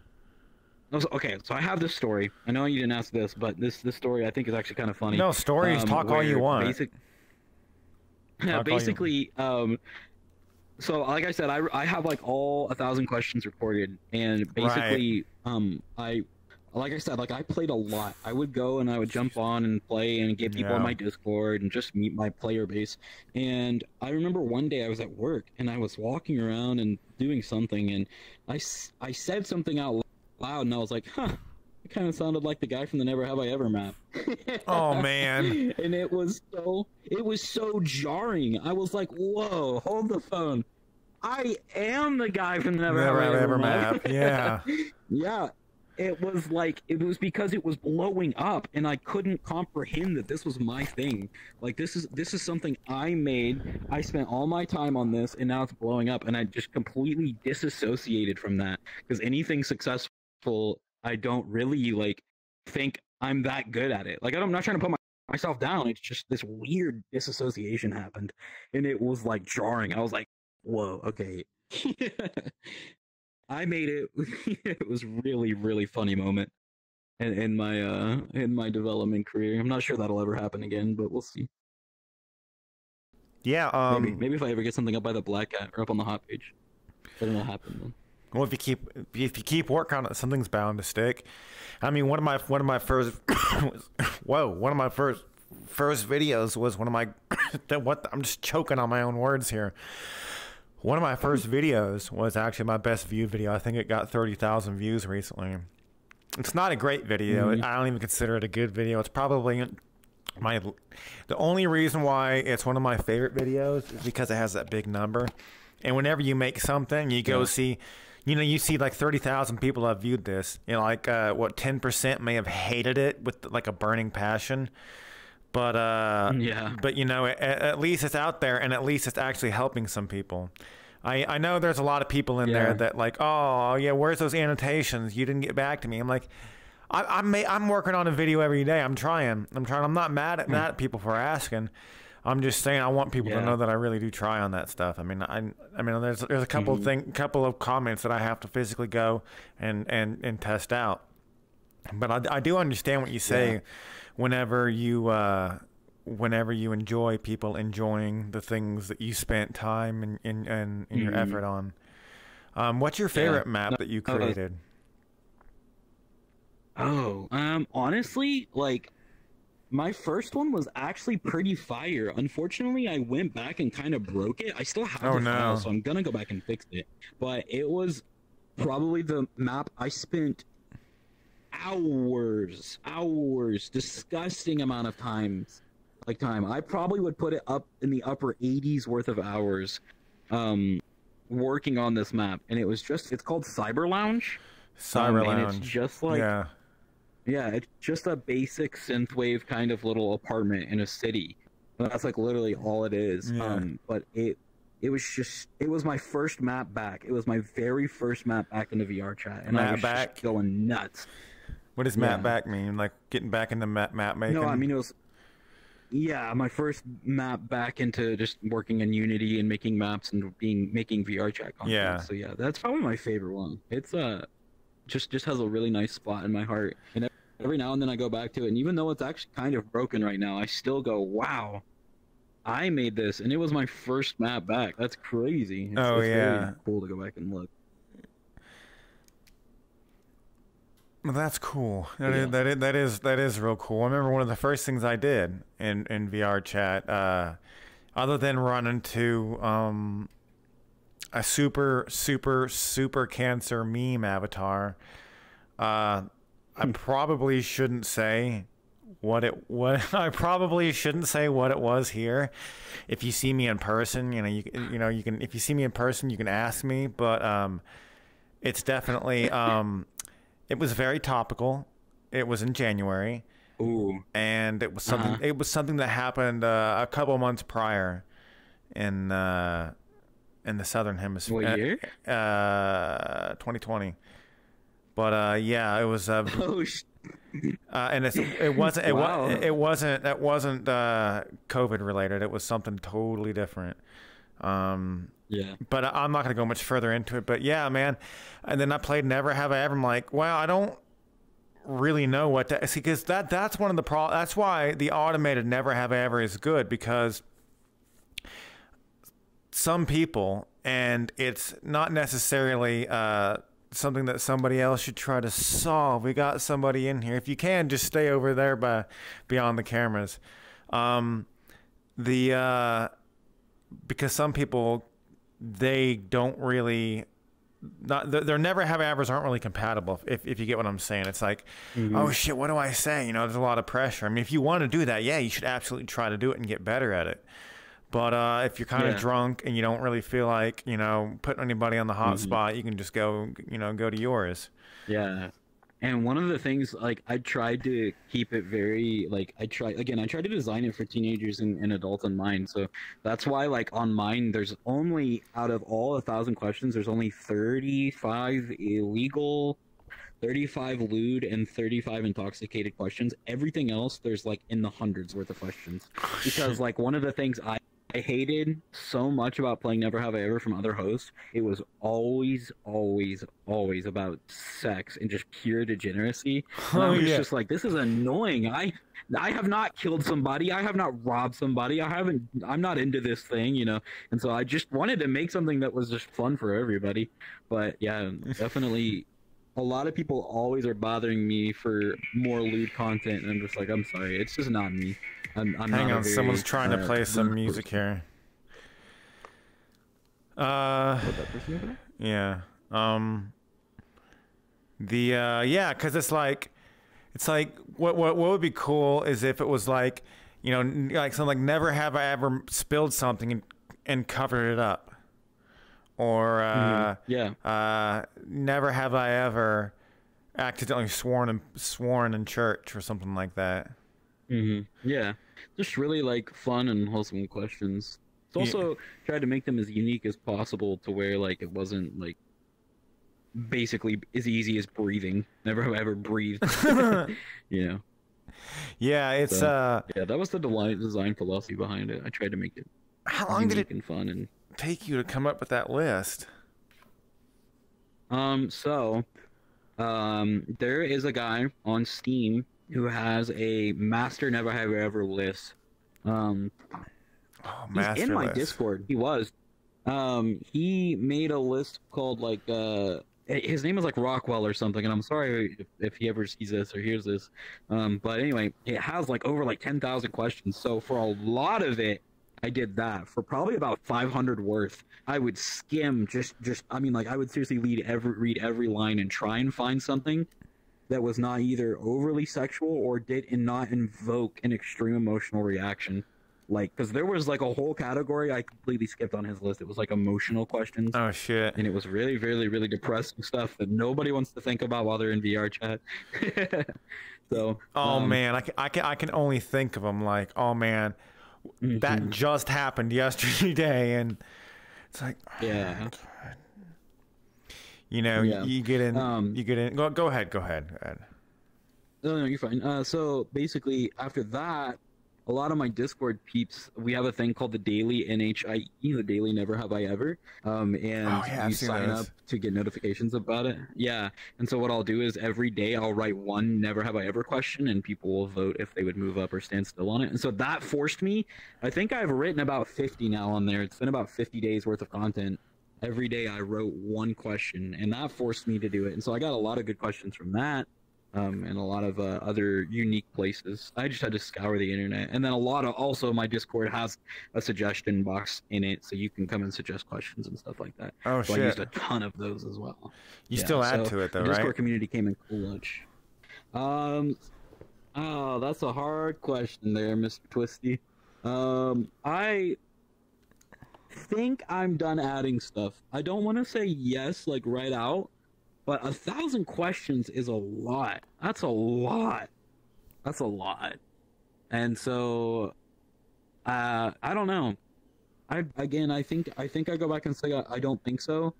okay, so I have this story. I know you didn't ask this, but this story I think is actually kind of funny. No, stories, talk all you want. Basically, so like I said, I have like all 1,000 questions recorded, and basically, like I said, like I played a lot. I would go and I would jump on and play and get people on my Discord and just meet my player base. And I remember one day I was at work and I was walking around and doing something, and I said something out loud, and I was like, huh. It kind of sounded like the guy from the Never Have I Ever map. Oh man! And it was so jarring. I was like, "Whoa, hold the phone! I am the guy from the Never Have I Ever map." Yeah. Yeah. It was because it was blowing up, and I couldn't comprehend that this was my thing. Like this is something I made. I spent all my time on this, and now it's blowing up, and I just completely disassociated from that. Because anything successful, I don't really like think I'm that good at it. Like I'm not trying to put myself down. It's just this weird disassociation happened, and it was like jarring. I was like, "Whoa, okay." I made it. It was really, really funny moment in my development career. I'm not sure that'll ever happen again, but we'll see. Yeah. Maybe if I ever get something up by the Black Cat or up on the hot page, then it'll happen then. Well, if you keep working on it, something's bound to stick. I mean, one of my first first videos was one of my I'm just choking on my own words here. One of my first videos was actually my best viewed video. I think it got 30,000 views recently. It's not a great video. I don't even consider it a good video. It's probably the only reason why it's one of my favorite videos is because it has that big number. And whenever you make something, you go see. You see like 30,000 people have viewed this. Like 10% may have hated it with like a burning passion. But but at least it's out there, and at least it's actually helping some people. I know there's a lot of people in there that like, oh yeah, where's those annotations? You didn't get back to me. I'm like, I'm working on a video every day. I'm trying. I'm not mad at people for asking. I'm just saying I want people to know that I really do try on that stuff. I mean, there's a couple of comments that I have to physically go and test out. But I do understand what you say whenever you enjoy people enjoying the things that you spent time and your effort on. What's your favorite map that you created? Honestly, like my first one was actually pretty fire. Unfortunately, I went back and kind of broke it. I still have the file, so I'm gonna go back and fix it. But it was probably the map I spent hours, disgusting amount of time. I probably would put it up in the upper 80s worth of hours working on this map, and it's called Cyber Lounge. And it's just like it's just a basic synthwave kind of little apartment in a city. That's like literally all it is. But it was my first map back. It was my very first map back into VRChat, and I was just going nuts. What does map back mean? Like getting back into map making? No, I mean it was my first map back into just working in Unity and making maps and making VRChat content. Yeah. So yeah, that's probably my favorite one. It's just has a really nice spot in my heart, and every now and then I go back to it, and even though it's actually kind of broken right now, I still go, wow, I made this, and it was my first map back. That's crazy. It's really cool to go back and look. Well, that's cool. That is real cool. I remember one of the first things I did in VRChat, other than run into a super cancer meme avatar. I probably shouldn't say what I probably shouldn't say what it was here. If you see me in person, you can if you see me in person, you can ask me, but it's definitely it was very topical. It was in January. Ooh. And it was something it was something that happened a couple months prior. in the southern hemisphere. What year? 2020. But yeah, it was. Oh, and it wasn't. wow. It wasn't. That wasn't COVID related. It was something totally different. Yeah. But I'm not going to go much further into it. But yeah, man. And then I played Never Have I Ever. I'm like, wow, I don't really know what to see, because that's one of the that's why the automated Never Have I Ever is good, because some people, and it's not necessarily something that somebody else should try to solve. We got somebody in here. If you can, just stay over there beyond the cameras. Because some people, they don't really, their Never Have I Evers aren't really compatible, if you get what I'm saying. It's like, oh shit, what do I say? You know, there's a lot of pressure. I mean, if you want to do that, yeah, you should absolutely try to do it and get better at it. But if you're kind of drunk and you don't really feel like, you know, putting anybody on the hot spot, you can just go to yours. Yeah. And one of the things, like, I tried to keep it very, like, I tried to design it for teenagers and adults in mind. So that's why, like, on mine, there's only, out of all 1,000 questions, there's only 35 illegal, 35 lewd, and 35 intoxicated questions. Everything else, there's, like, in the hundreds worth of questions. Because, like, one of the things I hated so much about playing Never Have I Ever from other hosts, it was always about sex and just pure degeneracy. And I was just like, this is annoying. I have not killed somebody. I have not robbed somebody. I'm not into this thing, you know? And so I just wanted to make something that was just fun for everybody. But yeah, definitely a lot of people always are bothering me for more lewd content, and I'm just like, I'm sorry, it's just not me. I'm Hang on, someone's trying to play some music here. Yeah. Yeah, because it's like what would be cool is if it was like, you know, like something like Never Have I Ever spilled something and covered it up, or Never Have I Ever accidentally sworn in church, or something like that. Yeah, just really like fun and wholesome questions. It's also tried to make them as unique as possible, to where like it wasn't like basically as easy as breathing. Never have I ever breathed. You know. Yeah, it's yeah, that was the design philosophy behind it. I tried to make it how long did it and fun and take you to come up with that list? There is a guy on Steam who has a master Never Have I Ever list. He's in my Discord. He was. He made a list called like his name is like Rockwell or something, and I'm sorry if he ever sees this or hears this. But anyway, it has like over like 10,000 questions. So for a lot of it, I did that. For probably about 500 worth, I would skim just I mean, like, I would seriously read every line and try and find something that was not either overly sexual or did not invoke an extreme emotional reaction. Like, because there was like a whole category I completely skipped on his list. It was like emotional questions. Oh shit! And it was really, really, really depressing stuff that nobody wants to think about while they're in VR chat. So. Oh man, I can only think of them like, oh man, that just happened yesterday, and it's like, oh, yeah. God. You know, you get in. Go ahead. No, you're fine. So basically, after that, a lot of my Discord peeps, we have a thing called the Daily NHIE, the Daily Never Have I Ever, and you sign up to get notifications about it. Yeah, and so what I'll do is every day I'll write one Never Have I Ever question, and people will vote if they would move up or stand still on it. And so that forced me. I think I've written about 50 now on there. It's been about 50 days worth of content. Every day I wrote one question, and that forced me to do it. And so I got a lot of good questions from that, and a lot of other unique places. I just had to scour the internet. And then also my Discord has a suggestion box in it, so you can come and suggest questions and stuff like that. Oh, so shit. I used a ton of those as well. You still add to it, though, the right? Discord community came in clutch. Oh, that's a hard question there, Mr. Twisty. I think I'm done adding stuff. I don't want to say yes, like, right out, but 1,000 questions is a lot. That's a lot. And so, I don't know. I think I go back and say I don't think so.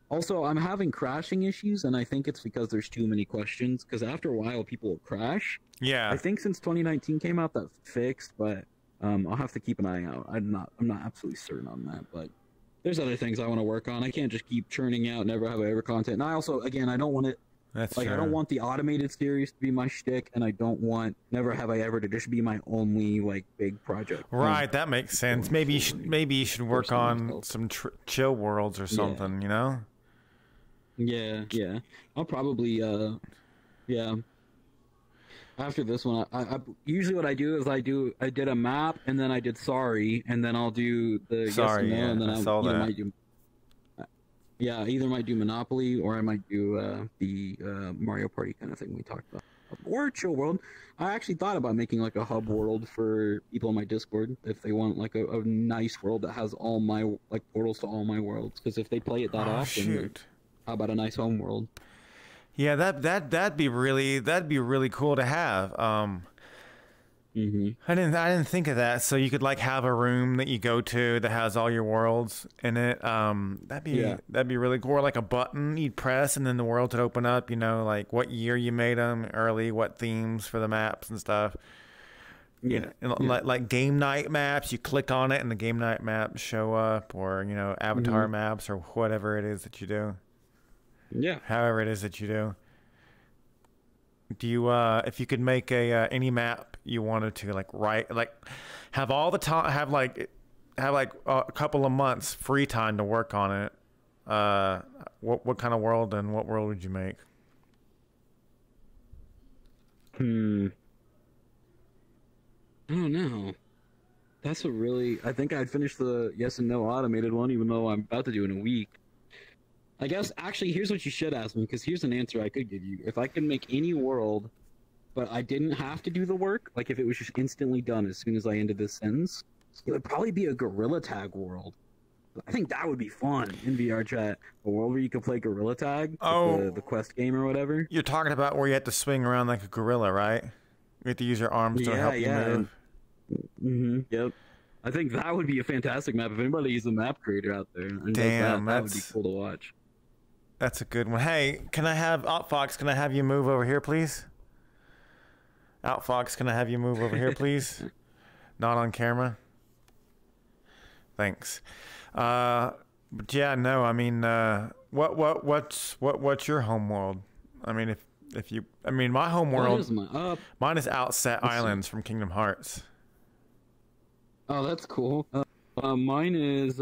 Also, I'm having crashing issues, and I think it's because there's too many questions. Because after a while, people will crash. Yeah. I think since 2019 came out, that's fixed, but I'll have to keep an eye out. I'm not absolutely certain on that, but there's other things I want to work on. I can't just keep churning out never have I ever content. And I also, again, I don't want it. That's like true. I don't want the automated series to be my shtick, and I don't want never have I ever to just be my only like big project. Right, that makes sense. Maybe you should work on some chill worlds or something. You know. Yeah. I'll probably yeah. After this one, I usually what I do is I did a map, and then I did sorry, and then I'll do the sorry, yes and no, and then I either might do either might do Monopoly, or I might do the Mario Party kind of thing we talked about, or Chill World. I actually thought about making like a hub world for people in my Discord if they want like a nice world that has all my like portals to all my worlds. Because if they play it that often, how about a nice home world? Yeah, that'd be really cool to have. I didn't think of that. So you could like have a room that you go to that has all your worlds in it. That'd be really cool. Or like a button you'd press and then the world would open up. You know, like what year you made them, early, what themes for the maps and stuff. Yeah, like game night maps. You click on it and the game night maps show up, or you know, avatar maps or whatever it is that you do. Yeah. However it is that you do. Do you if you could make a any map you wanted to have all the time, have a couple of months free time to work on it, what kind of world and what world would you make? I don't know. That's a really, I think I'd finish the yes and no automated one, even though I'm about to do it in a week. I guess, actually, here's what you should ask me, because here's an answer I could give you. If I could make any world, but I didn't have to do the work, like if it was just instantly done as soon as I ended this sentence, it would probably be a gorilla tag world. I think that would be fun in VRChat. A world where you could play gorilla tag, the quest game or whatever. You're talking about where you have to swing around like a gorilla, right? You have to use your arms to help you move. Yep. I think that would be a fantastic map. If anybody is a map creator out there, that would be cool to watch. That's a good one. Hey, can I have Outfox? Can I have you move over here, please? Outfox, can I have you move over here, please? Not on camera. Thanks. But yeah, no. I mean, what's your home world? I mean, if you, I mean, my home world. Mine is Outset Islands from Kingdom Hearts. Oh, that's cool. Mine is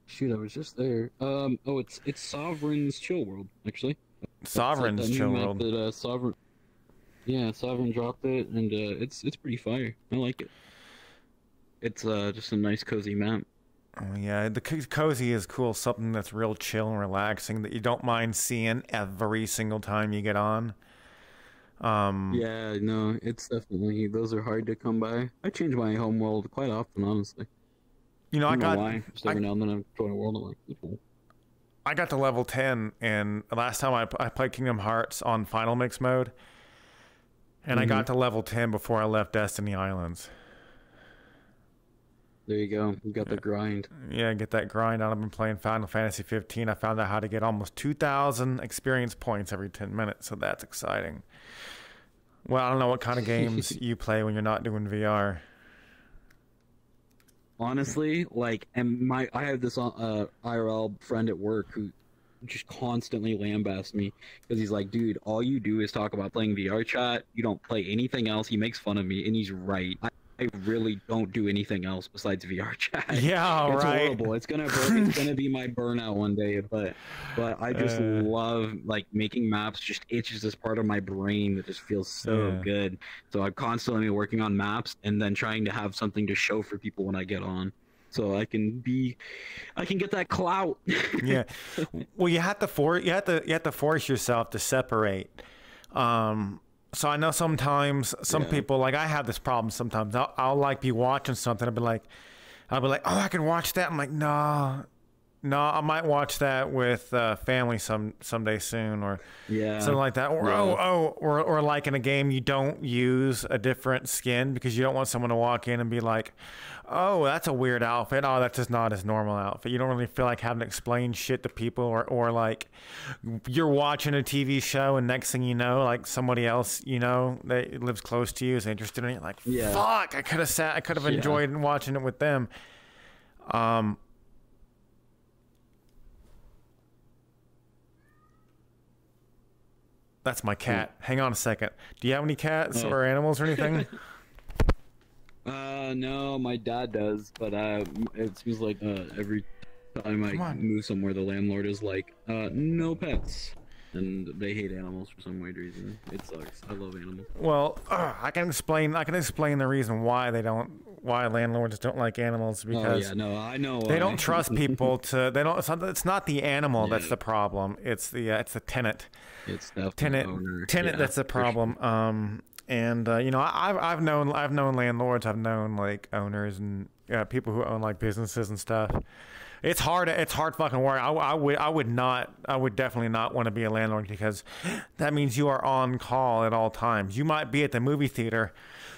shoot, I was just there. It's Sovereign's Chill World, actually. Sovereign's Chill World. Sovereign dropped it, and it's pretty fire. I like it. It's just a nice cozy map. Oh yeah, the cozy is cool. Something that's real chill and relaxing that you don't mind seeing every single time you get on. Yeah, no, it's definitely, those are hard to come by. I change my home world quite often, honestly. You know, I don't know why. Just every now and then I join a world, I'm like, cool. I got to level 10, and last time I played Kingdom Hearts on Final Mix mode, and I got to level 10 before I left Destiny Islands. There you go. You got the grind. Yeah, get that grind out. I've been playing Final Fantasy 15. I found out how to get almost 2,000 experience points every 10 minutes, so that's exciting. Well, I don't know what kind of games you play when you're not doing VR. Honestly, like, I have this IRL friend at work who just constantly lambasts me because he's like, dude, all you do is talk about playing VRChat. You don't play anything else. He makes fun of me, and he's right. I really don't do anything else besides VRChat. Yeah, it's right. horrible. It's gonna be my burnout one day. But I just love like making maps. Just itches this part of my brain that just feels so good. So I'm constantly working on maps and then trying to have something to show for people when I get on. So I can get that clout. Yeah. Well, you have to force yourself to separate. So I know sometimes some people, like I have this problem sometimes. I'll like be watching something. I'll be like, oh, I can watch that. I'm like, no, No, I might watch that with family someday soon, or Yeah. something like that. Or or like in a game, you don't use a different skin because you don't want someone to walk in and be like, "Oh, that's a weird outfit. Oh, that's just not his normal outfit." You don't really feel like having to explain shit to people, or like you're watching a TV show and next thing you know, like somebody else you know that lives close to you is interested in it. You're like, fuck, I could have enjoyed watching it with them. That's my cat. Hang on a second. Do you have any cats or animals or anything? No, my dad does, but it seems like every time I move somewhere, the landlord is like, no pets, and they hate animals for some weird reason. It sucks. I love animals. Well, I can explain the reason why landlords don't like animals, because I know they don't trust people to. They don't. It's not the animal that's the problem. It's the tenant. It's the tenant that's the problem. Sure. And you know, I've known landlords, I've known like owners and people who own like businesses and stuff. It's hard fucking work. I would definitely not want to be a landlord, because that means you are on call at all times. You might be at the movie theater.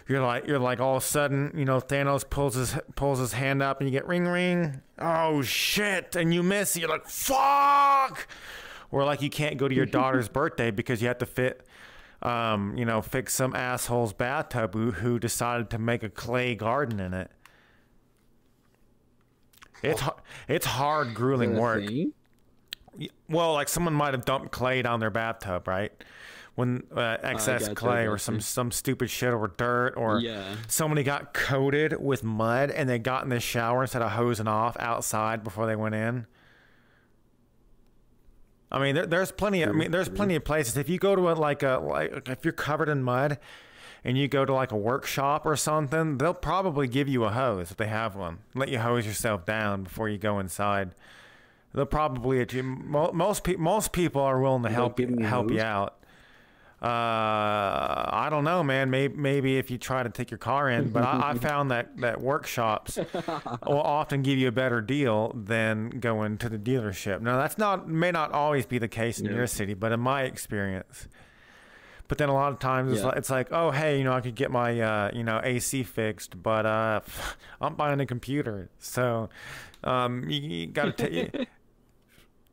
You're like all of a sudden, you know, Thanos pulls his hand up and you get ring ring. Oh shit, and you miss. You're like, fuck. Or like you can't go to your daughter's birthday because you have to fix some asshole's bathtub who decided to make a clay garden in it. It's hard, grueling work. Well, like someone might have dumped clay down their bathtub, right? When excess clay or some stupid shit or dirt, or somebody got coated with mud and they got in the shower instead of hosing off outside before they went in. I mean, there's plenty of places. If you go to if you're covered in mud and you go to like a workshop or something, they'll probably give you a hose if they have one. Let you hose yourself down before you go inside. They'll probably most people are willing to help you out. I don't know, man. Maybe if you try to take your car in, but I found that workshops will often give you a better deal than going to the dealership. Now, may not always be the case in your city, but in my experience. But then a lot of times it's like, oh, hey, you know, I could get my AC fixed, but I'm buying a computer, so you got to.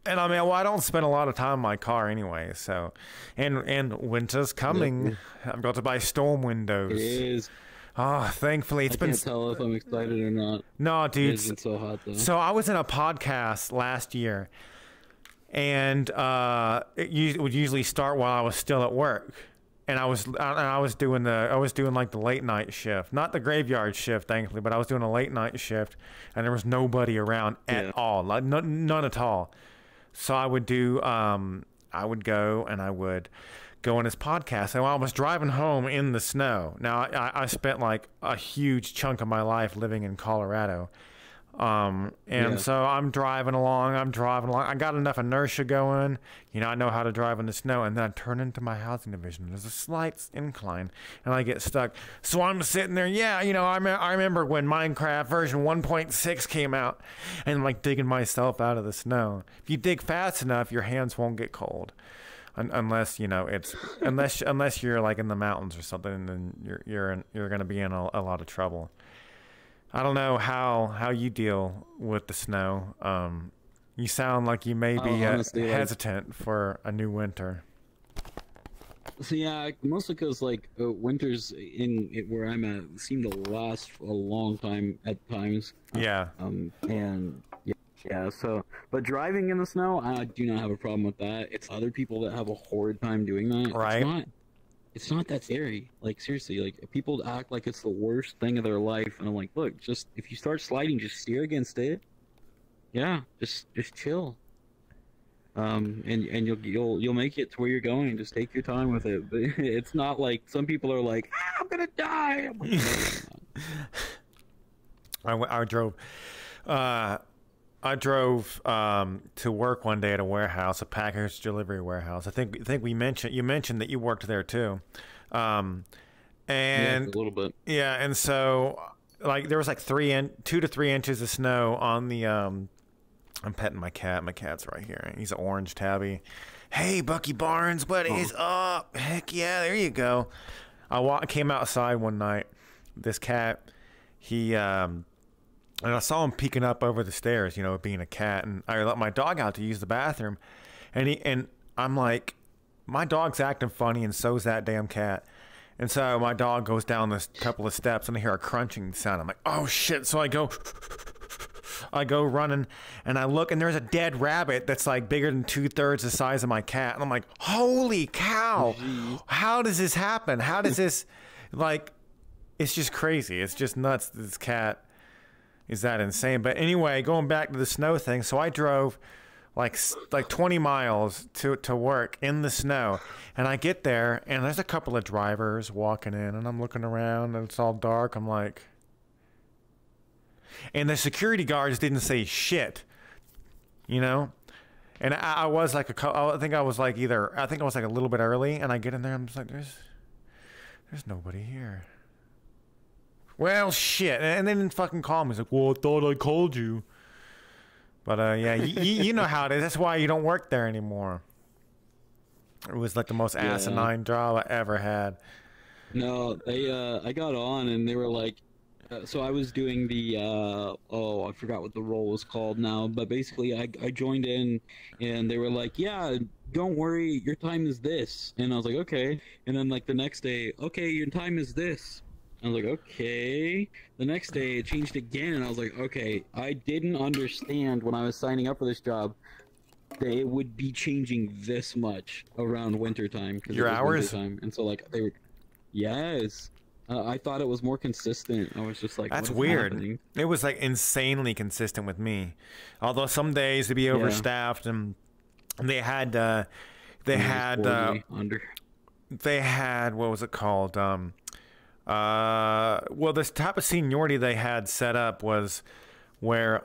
And I mean, well, I don't spend a lot of time in my car anyway, so, and winter's coming. I'm about to buy storm windows. It is. Oh, thankfully I can't tell if I'm excited or not. No, dude. It's been so hot though. So I was in a podcast last year, and it would usually start while I was still at work, and I was doing like the late night shift, not the graveyard shift, thankfully, but I was doing a late night shift, and there was nobody around at all, like none at all. So I would go and I would go on his podcast. And while I was driving home in the snow, now I spent like a huge chunk of my life living in Colorado. So I'm driving along. I got enough inertia going. You know, I know how to drive in the snow. And then I turn into my housing division. There's a slight incline and I get stuck. So I'm sitting there. Yeah, you know, I remember when Minecraft version 1.6 came out, and I'm like digging myself out of the snow. If you dig fast enough, your hands won't get cold. Unless you know unless you're like in the mountains or something, then you're going to be in a lot of trouble. I don't know how you deal with the snow. You sound like you may be honestly, hesitant for a new winter. So yeah, mostly because like winters where I'm at seem to last a long time at times. Yeah. So, but driving in the snow, I do not have a problem with that. It's other people that have a horrid time doing that. Right. It's not that scary. Like, seriously, like, people act like it's the worst thing of their life, and I'm like, look, just, if you start sliding, just steer against it. Yeah, just chill. And you'll make it to where you're going. Just take your time with it. But it's not like, some people are like, I'm gonna die! I'm like, I drove to work one day at a warehouse, a package delivery warehouse. I think you mentioned that you worked there too, and yeah, a little bit. Yeah, and so like there was like 2 to 3 inches of snow on I'm petting my cat. My cat's right here. He's an orange tabby. Hey, Bucky Barnes, what is up? Heck yeah, there you go. I came outside one night. This cat, and I saw him peeking up over the stairs, you know, being a cat. And I let my dog out to use the bathroom. And I'm like, my dog's acting funny, and so's that damn cat. And so my dog goes down this couple of steps, and I hear a crunching sound. I'm like, oh shit! So I go running, and I look, and there's a dead rabbit that's like bigger than 2/3 the size of my cat. And I'm like, holy cow! How does this happen? How does this, like, it's just crazy. It's just nuts. This cat is that insane. But anyway, going back to the snow thing. So I drove like 20 miles to work in the snow, and I get there, and there's a couple of drivers walking in, and I'm looking around, and it's all dark. I'm like, and the security guards didn't say shit, you know. And I was like I think I was like a little bit early, and I get in there, I'm just like, there's nobody here. Well, shit. And they didn't fucking call me. He's like, well, I thought I called you. But yeah, you know how it is. That's why you don't work there anymore. It was like the most asinine job I ever had. No, I got on, and they were like, so I was doing the I forgot what the role was called now, but basically I joined in, and they were like, yeah, don't worry, your time is this. And I was like, okay. And then like the next day, okay, your time is this. I was like, okay. The next day it changed again, and I was like, okay, I didn't understand when I was signing up for this job that it would be changing this much around wintertime. Your hours? Wintertime. And so like they were, yes. I thought it was more consistent. I was just like, that's what is weird. happening? It was like insanely consistent with me. Although some days it'd be overstaffed, and they had what was it called? Well, this type of seniority they had set up was where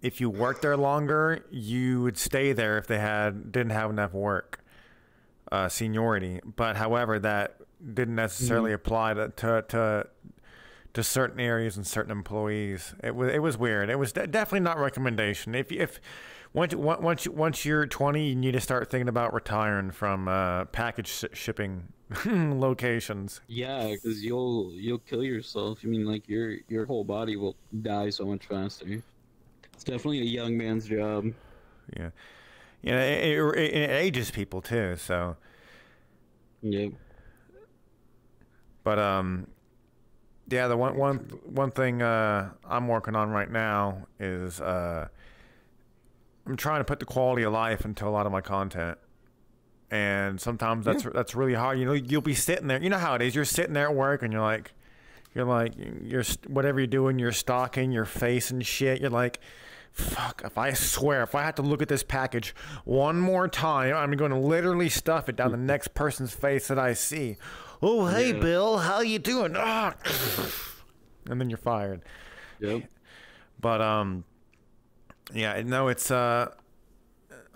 if you worked there longer, you would stay there if they didn't have enough work, seniority. But however, that didn't necessarily apply to certain areas and certain employees. It was weird. It was definitely not a recommendation. If once you're 20, you need to start thinking about retiring from package shipping locations. Yeah, because you'll kill yourself. I mean, like your whole body will die so much faster. It's definitely a young man's job. Yeah, it ages people too. So. Yep. But yeah, the one thing I'm working on right now is I'm trying to put the quality of life into a lot of my content, and sometimes that's really hard. You know, you'll be sitting there. You know how it is. You're sitting there at work, and you're whatever you're doing, you're stalking your face and shit. You're like, fuck, if I have to look at this package one more time, I'm going to literally stuff it down the next person's face that I see. Oh, hey, Bill, how you doing? Ah. And then you're fired. Yep. But, yeah, no, it's, I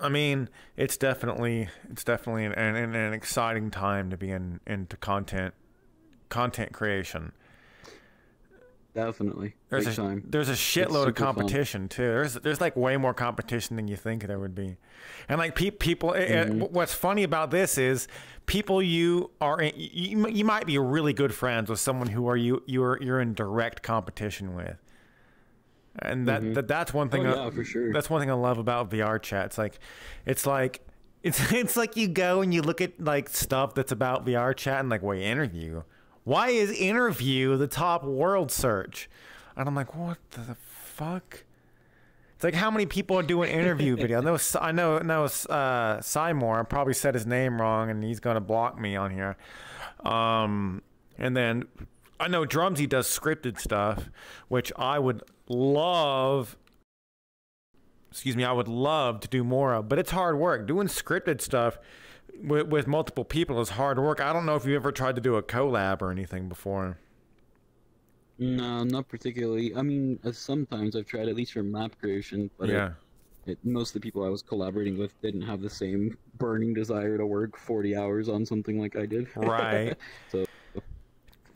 mean, it's definitely an exciting time to be into content creation. Definitely. There's a shitload of competition too. There's like way more competition than you think there would be, and like people. What's funny about this is people you might be really good friends with someone who you're in direct competition with, and that's one thing. Oh, yeah, for sure. That's one thing I love about VRChat. It's like you go and you look at like stuff that's about VRChat and like, wait, interview. Why is interview the top world search? And I'm like, what the fuck? It's like, how many people are doing interview videos? I know Seymour. I probably said his name wrong, and he's gonna block me on here. And then I know Drumsy does scripted stuff, which I would love. I would love to do more of, but it's hard work doing scripted stuff. With multiple people is hard work. I don't know if you ever tried to do a collab or anything before. No, not particularly. I mean, sometimes I've tried, at least for map creation, but yeah, most of the people I was collaborating with didn't have the same burning desire to work 40 hours on something like I did. Right. So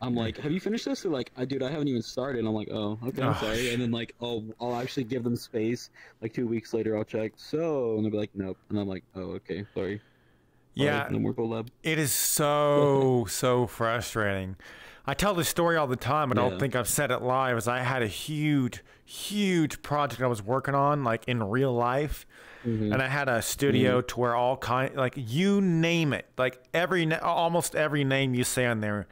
I'm like, have you finished this? They're like, dude, I haven't even started. And I'm like, oh, okay, I'm sorry. And then like, oh, I'll actually give them space. Like 2 weeks later, I'll check. So, and they'll be like, nope. And I'm like, oh, okay, sorry. Yeah, no more collab. it is so frustrating. I tell this story all the time, and I don't think I've said it live. Is I had a huge project I was working on, like in real life, and I had a studio to where all kind, like you name it, like almost every name you say on there,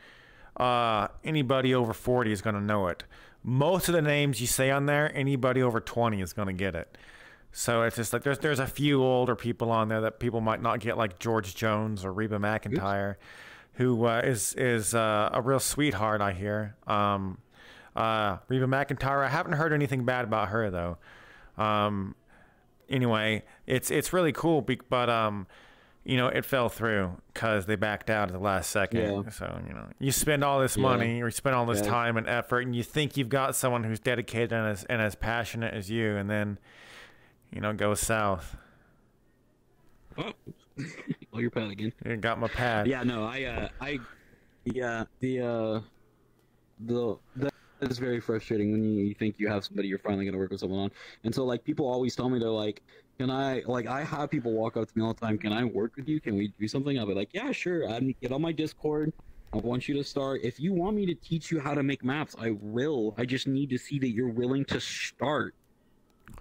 anybody over 40 is gonna know it. Most of the names you say on there, anybody over 20 is gonna get it. So it's just like there's a few older people on there that people might not get, like George Jones or Reba McEntire, who is a real sweetheart, I hear. Reba McEntire, I haven't heard anything bad about her though. Anyway, it's really cool, but you know, it fell through because they backed out at the last second. Yeah. So, you know, you spend all this money or you spend all this time and effort, and you think you've got someone who's dedicated and as passionate as you, and then, you know, goes south. Oh, your pad again. You got my pad. Yeah, no, that is very frustrating when you think you have somebody you're finally gonna work with someone on, and so like people always tell me, they're like, can I, like, I have people walk up to me all the time, can I work with you? Can we do something? I'll be like, yeah, sure. Get on my Discord. I want you to start. If you want me to teach you how to make maps, I will. I just need to see that you're willing to start.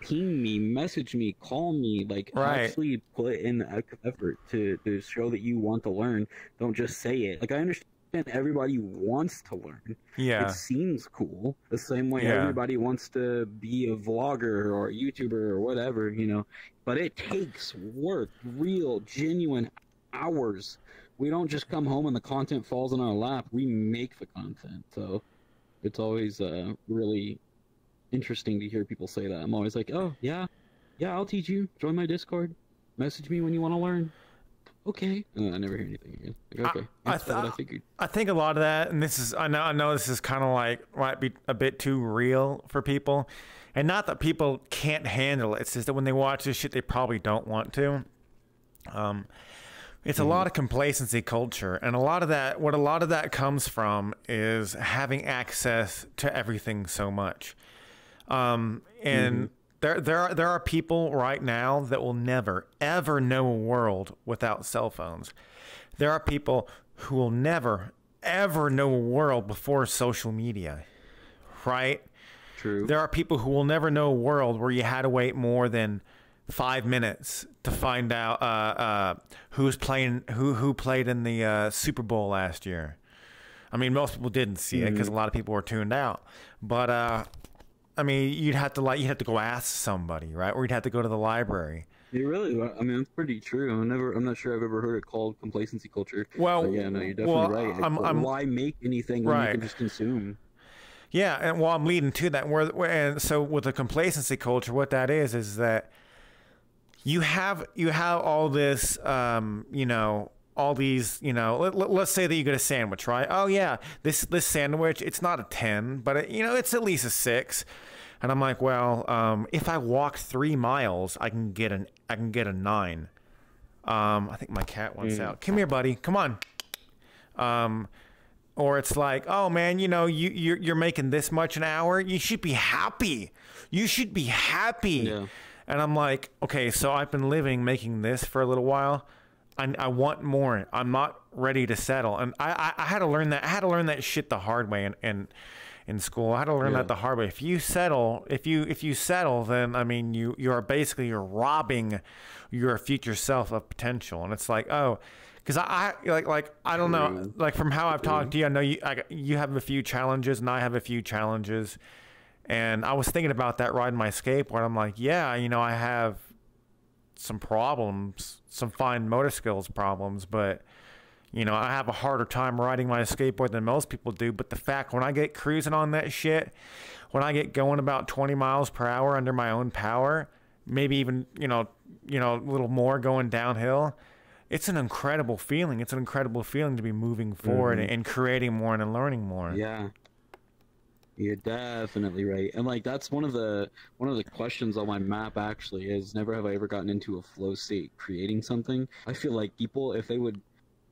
Ping me, message me, call me, like actually put in effort to show that you want to learn. Don't just say it. Like, I understand everybody wants to learn. Yeah, it seems cool. The same way everybody wants to be a vlogger or a YouTuber or whatever, you know. But it takes work, real, genuine hours. We don't just come home and the content falls in our lap. We make the content. So it's always really interesting to hear people say that. I'm always like, oh, yeah, I'll teach you. Join my Discord. Message me when you want to learn. Okay. And I never hear anything again. Like, okay. I think a lot of that, and this is, I know this is kind of like, might be a bit too real for people. And not that people can't handle it. It's just that when they watch this shit, they probably don't want to. It's a lot of complacency culture, and what a lot of that comes from is having access to everything so much. And there are people right now that will never ever know a world without cell phones. There are people who will never ever know a world before social media, right? True. There are people who will never know a world where you had to wait more than 5 minutes to find out who played in the Super Bowl last year. I mean, most people didn't see it because a lot of people were tuned out. But I mean, you'd have to go ask somebody, right? Or you'd have to go to the library. You really? I mean, that's pretty true. I'm not sure I've ever heard it called complacency culture. Well, but yeah, no, you're definitely right. Why make anything when you can just consume? Yeah, and I'm leading to that. And so with the complacency culture, what that is that you have all this, you know, all these, you know, let's say that you get a sandwich, right? Oh yeah, this sandwich, it's not a 10, but you know, it's at least a 6. And I'm like, well, if I walk 3 miles, I can get a 9. I think my cat wants out. Come here, buddy. Come on. Or it's like, oh man, you know, you're making this much an hour. You should be happy. You should be happy. Yeah. And I'm like, okay, so I've been making this for a little while. I want more. I'm not ready to settle. And I had to learn that. I had to learn that shit the hard way in school. I had to learn that the hard way. If you settle, then I mean, you're basically robbing your future self of potential. And it's like, oh, because I don't know, like from how I've talked to you, I know you have a few challenges and I have a few challenges. And I was thinking about that riding my skateboard. I'm like, yeah, you know, I have some problems, some fine motor skills problems, but you know, I have a harder time riding my skateboard than most people do. But the fact, when I get cruising on that shit, when I get going about 20 miles per hour under my own power, maybe even, you know, a little more going downhill, it's an incredible feeling. It's an incredible feeling to be moving forward and creating more and learning more. Yeah. You're definitely right. And like, that's one of the questions on my map actually is, never have I ever gotten into a flow state creating something. I feel like people, if they would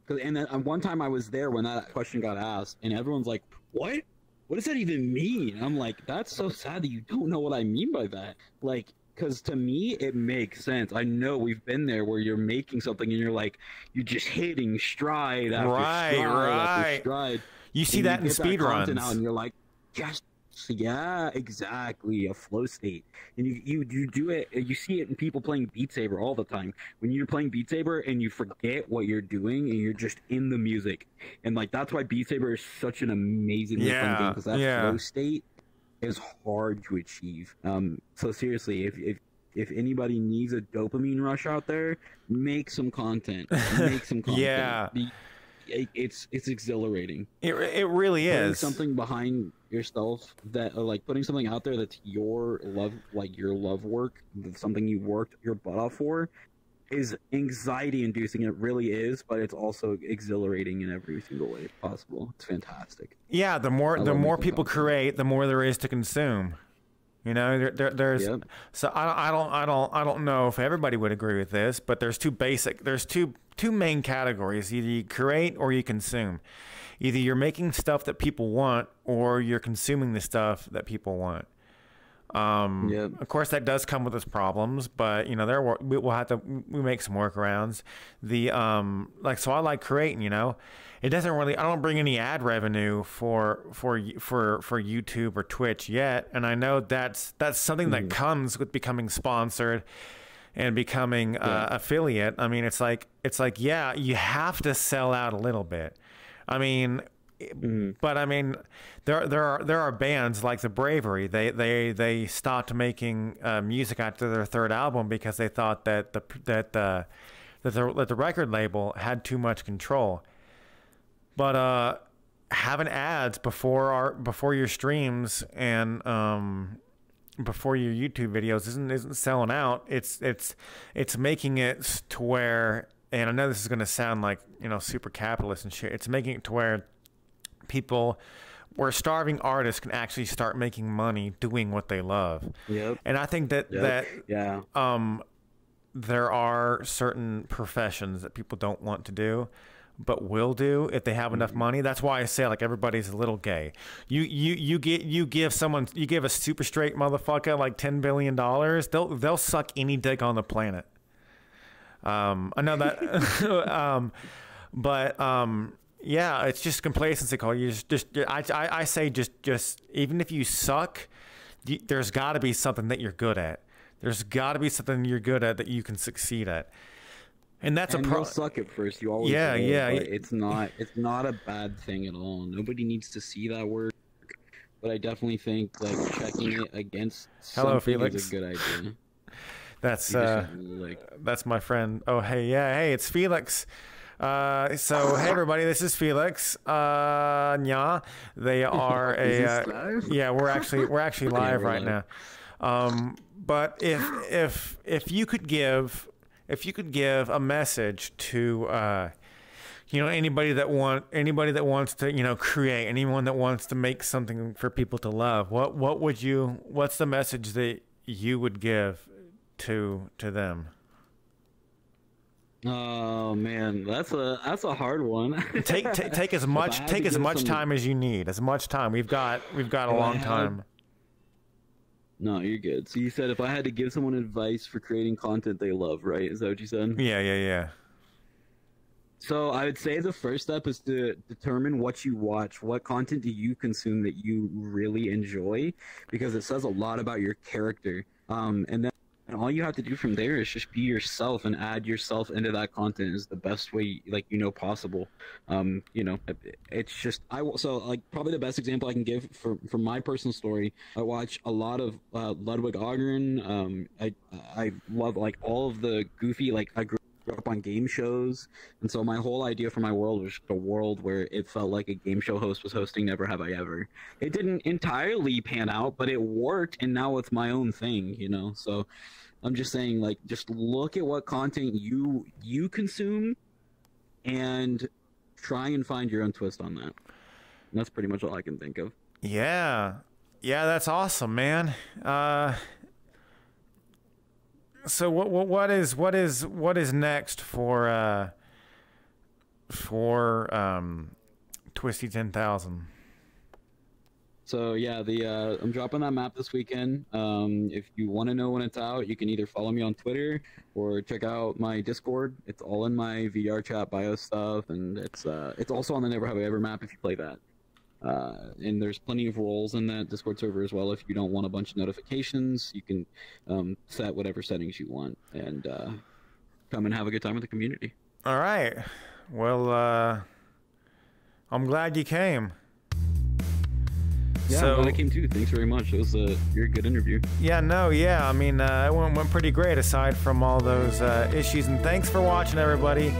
And then one time I was there when that question got asked, and everyone's like, "What? What does that even mean?" I'm like, "That's so sad that you don't know what I mean by that." Like, because to me, it makes sense. I know we've been there where you're making something and you're just hitting stride after stride after stride. You see that in speed runs, and you're like, yes. Yeah, exactly. A flow state, and you do it. You see it in people playing Beat Saber all the time. When you're playing Beat Saber and you forget what you're doing and you're just in the music, and like that's why Beat Saber is such an amazingly fun game, because that flow state is hard to achieve. So seriously, if anybody needs a dopamine rush out there, make some content. Make some content. Yeah. It's exhilarating. It really is. Putting something behind yourself that, like putting something out there that's your love, like your love work, something you worked your butt off for, is anxiety inducing. It really is, but it's also exhilarating in every single way possible. It's fantastic. Yeah, the more people create, the more there is to consume. You know, there's so I don't know if everybody would agree with this, but there's two main categories. Either you create or you consume. Either you're making stuff that people want or you're consuming the stuff that people want. Of course, that does come with its problems, but you know, we'll have to make some workarounds. So I like creating. You know, it doesn't really. I don't bring any ad revenue for YouTube or Twitch yet, and I know that's something that comes with becoming sponsored and becoming affiliate. I mean, it's like yeah, you have to sell out a little bit. I mean. But I mean, there are bands like the Bravery. They stopped making music after their third album because they thought that the record label had too much control. But having ads before your streams and before your YouTube videos isn't selling out. It's making it to where, and I know this is going to sound like, you know, super capitalist and shit. It's making it to where where starving artists can actually start making money doing what they love. Yep. And I think that there are certain professions that people don't want to do but will do if they have enough money. That's why I say, like, everybody's a little gay. You give a super straight motherfucker like $10 billion, they'll suck any dick on the planet. I know that yeah, it's just complacency call. I say just even if you suck, there's got to be something that you're good at. There's got to be something you're good at that you can succeed at. And that's you'll suck at first. You always will, but it's not a bad thing at all. Nobody needs to see that work. But I definitely think like checking it against something is a good idea. That's my friend. Oh hey, it's Felix. So hey everybody, this is Felix. Nya. They are we're actually live right now. But if you could give a message to you know, anybody that wants to, you know, create, anyone that wants to make something for people to love, what's the message that you would give to them? Oh man, that's a hard one. take as much time as you need. As much time. We've got a long time. No, you're good. So you said if I had to give someone advice for creating content they love, right? Is that what you said? Yeah. So I would say the first step is to determine what you watch. What content do you consume that you really enjoy? Because it says a lot about your character. And all you have to do from there is just be yourself and add yourself into that content is the best way, like, you know, possible. You know, it's just, probably the best example I can give for my personal story, I watch a lot of Ludwig Ågren. I love, like, all of the goofy, like, I grew up on game shows, and so my whole idea for my world was a world where it felt like a game show host was hosting Never Have I Ever. It didn't entirely pan out, but it worked, and now it's my own thing, you know. So I'm just saying, like, just look at what content you consume and try and find your own twist on that. And that's pretty much all I can think of. Yeah, that's awesome, man. So what is next for for Twisty 10,000. So yeah, I'm dropping that map this weekend. If you want to know when it's out, you can either follow me on Twitter or check out my Discord. It's all in my VRChat bio stuff, and it's also on the Never Have I Ever map if you play that. And there's plenty of roles in that Discord server as well. If you don't want a bunch of notifications, you can set whatever settings you want and come and have a good time with the community. All right. Well, I'm glad you came. Yeah, so, I'm glad I came too. Thanks very much. It was you're a good interview. Yeah, no, yeah. I mean, it went pretty great aside from all those issues. And thanks for watching, everybody.